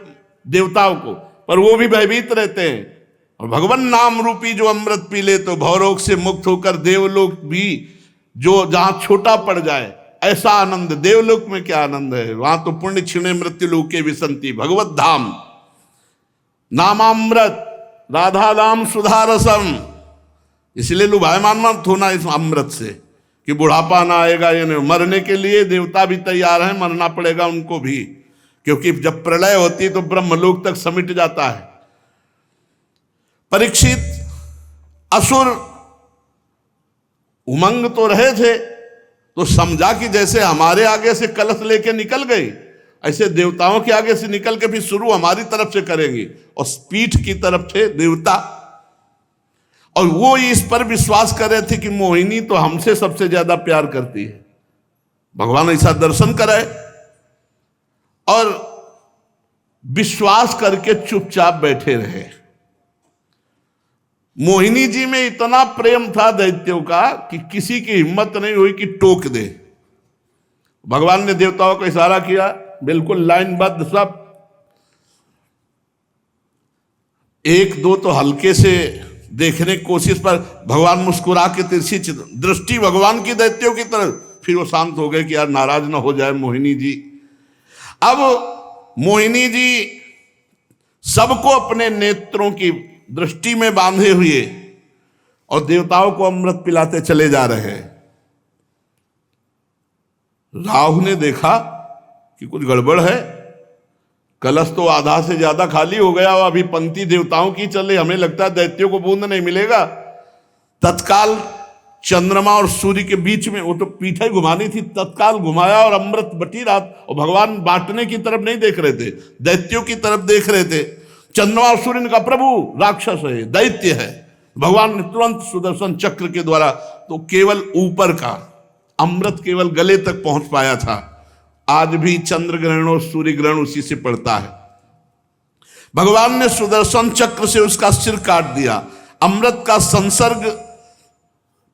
देवताओं को, पर वो भी भयभीत रहते हैं। और भगवान नाम रूपी जो अमृत पी ले तो भवरोग से मुक्त होकर देवलोक भी जो जहां छोटा पड़ जाए, ऐसा आनंद देवलोक में क्या आनंद है। वहां तो पुण्य क्षीणे मृत्यु लोके विसंति भगवत धाम नामामृत राधा नाम सुधारसम। इसलिए लुभायमान मत होना इस अमृत से कि बुढ़ापा ना आएगा। ये नहीं, मरने के लिए देवता भी तैयार हैं, मरना पड़ेगा उनको भी, क्योंकि जब प्रलय होती तो ब्रह्मलोक तक समिट जाता है। परीक्षित असुर उमंग तो रहे थे, तो समझा कि जैसे हमारे आगे से कलश लेके निकल गई, ऐसे देवताओं के आगे से निकल के भी शुरू हमारी तरफ से करेंगे। और पीठ की तरफ थे देवता, और वो इस पर विश्वास कर रहे थे कि मोहिनी तो हमसे सबसे ज्यादा प्यार करती है, भगवान ऐसा दर्शन कराए। और विश्वास करके चुपचाप बैठे रहे। मोहिनी जी में इतना प्रेम था दैत्यों का कि किसी की हिम्मत नहीं हुई कि टोक दे। भगवान ने देवताओं को इशारा किया, बिल्कुल लाइनबद्ध सब। एक दो तो हल्के से देखने की कोशिश पर भगवान मुस्कुरा के तिरछी दृष्टि भगवान की दैत्यों की तरफ, फिर वो शांत हो गए कि यार नाराज ना हो जाए मोहिनी जी। अब मोहिनी जी सबको अपने नेत्रों की दृष्टि में बांधे हुए और देवताओं को अमृत पिलाते चले जा रहे हैं। राहु ने देखा कि कुछ गड़बड़ है, कलश तो आधा से ज्यादा खाली हो गया और अभी पंक्ति देवताओं की चले, हमें लगता है दैत्यों को बूंद नहीं मिलेगा। तत्काल चंद्रमा और सूर्य के बीच में, वो तो पीठा ही घुमानी थी, तत्काल घुमाया और अमृत बटी रात। और भगवान बांटने की तरफ नहीं देख रहे थे, दैत्यों की तरफ देख रहे थे। चंद्रमा और सूर्य ने कहा प्रभु राक्षस है, दैत्य है। भगवान ने तुरंत सुदर्शन चक्र के द्वारा, तो केवल ऊपर का अमृत केवल गले तक पहुंच पाया था। आज भी चंद्र ग्रहण और सूर्य ग्रहण उसी से पड़ता है। भगवान ने सुदर्शन चक्र से उसका सिर काट दिया। अमृत का संसर्ग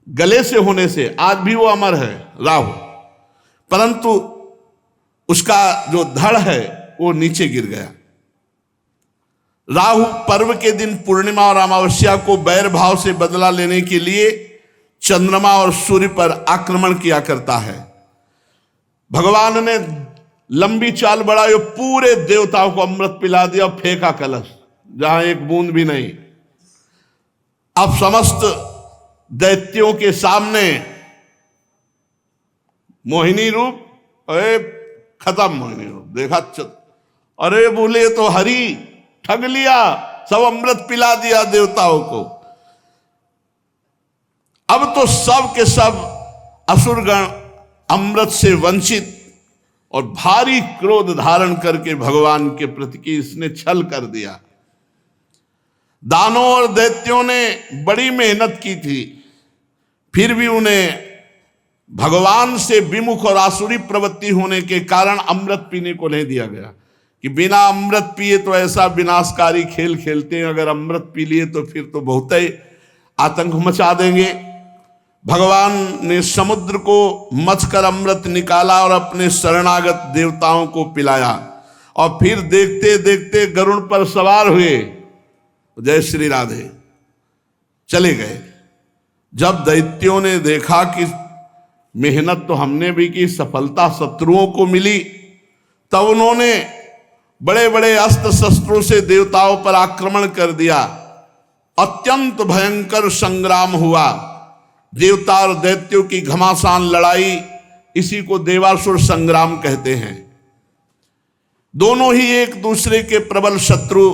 गले से होने से आज भी वो अमर है राहु, परंतु उसका जो धड़ है वो नीचे गिर गया। राहु पर्व के दिन पूर्णिमा और अमावस्या को बैर भाव से बदला लेने के लिए चंद्रमा और सूर्य पर आक्रमण किया करता है। भगवान ने लंबी चाल बढ़ाई, पूरे देवताओं को अमृत पिला दिया और फेंका कलश, जहां एक बूंद भी नहीं। अब समस्त दैत्यों के सामने मोहिनी रूप, अरे खत्म मोहिनी रूप देखा। अरे बोले तो हरि ठग लिया, सब अमृत पिला दिया देवताओं को। अब तो सब के सब असुरगण अमृत से वंचित और भारी क्रोध धारण करके भगवान के प्रति की इसने छल कर दिया। दानों और दैत्यों ने बड़ी मेहनत की थी, फिर भी उन्हें भगवान से विमुख और आसुरी प्रवृत्ति होने के कारण अमृत पीने को नहीं दिया गया कि बिना अमृत पिए तो ऐसा विनाशकारी खेल खेलते हैं, अगर अमृत पी लिए तो फिर तो बहुत ही आतंक मचा देंगे। भगवान ने समुद्र को मथकर अमृत निकाला और अपने शरणागत देवताओं को पिलाया और फिर देखते देखते गरुड़ पर सवार हुए, जय श्री राधे, चले गए। जब दैत्यों ने देखा कि मेहनत तो हमने भी की, सफलता शत्रुओं को मिली, तब उन्होंने बड़े बड़े अस्त्र शस्त्रों से देवताओं पर आक्रमण कर दिया। अत्यंत भयंकर संग्राम हुआ। देवता और दैत्यों की घमासान लड़ाई, इसी को देवासुर संग्राम कहते हैं। दोनों ही एक दूसरे के प्रबल शत्रु,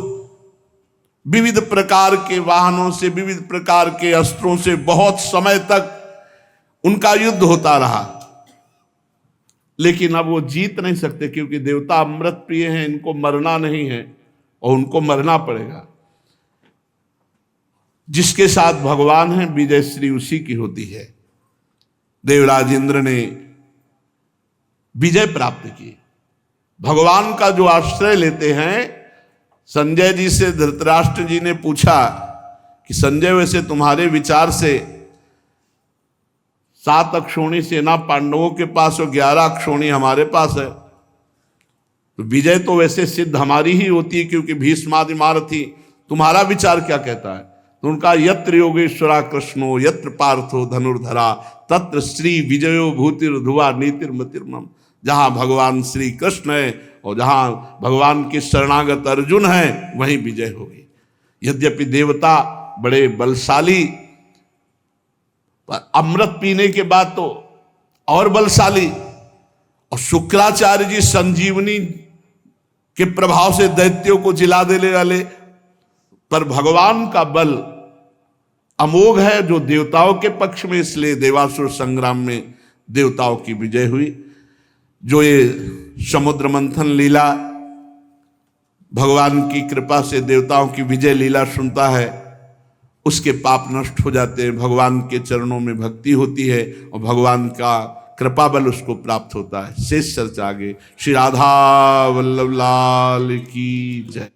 विविध प्रकार के वाहनों से, विविध प्रकार के अस्त्रों से बहुत समय तक उनका युद्ध होता रहा, लेकिन अब वो जीत नहीं सकते क्योंकि देवता अमृत प्रिय हैं, इनको मरना नहीं है और उनको मरना पड़ेगा। जिसके साथ भगवान है विजय श्री उसी की होती है। देवराज इंद्र ने विजय प्राप्त की। भगवान का जो आश्रय लेते हैं, संजय जी से धृतराष्ट्र जी ने पूछा कि संजय वैसे तुम्हारे विचार से 7 अक्षौणी सेना पांडवों के पास और 11 अक्षौणी हमारे पास है, तो विजय तो वैसे सिद्ध हमारी ही होती है क्योंकि भीष्मादि महारथी। तुम्हारा विचार क्या कहता है? तो उनका यत्र योगेश्वरा कृष्णो यत्र पार्थो धनुर्धरा तत्र श्री विजयो भूतिर्धुवा नीतिर्मतिर्मम। जहां भगवान श्री कृष्ण है और जहां भगवान के शरणागत अर्जुन है, वहीं विजय होगी। यद्यपि देवता बड़े बलशाली, पर अमृत पीने के बाद तो और बलशाली, और शुक्राचार्य जी संजीवनी के प्रभाव से दैत्यों को जिला देने वाले, पर भगवान का बल अमोघ है जो देवताओं के पक्ष में, इसलिए देवासुर संग्राम में देवताओं की विजय हुई। जो ये समुद्र मंथन लीला, भगवान की कृपा से देवताओं की विजय लीला सुनता है, उसके पाप नष्ट हो जाते हैं, भगवान के चरणों में भक्ति होती है और भगवान का कृपा बल उसको प्राप्त होता है। शेष चर्चा आगे। श्री राधा वल्लभ लाल की जय।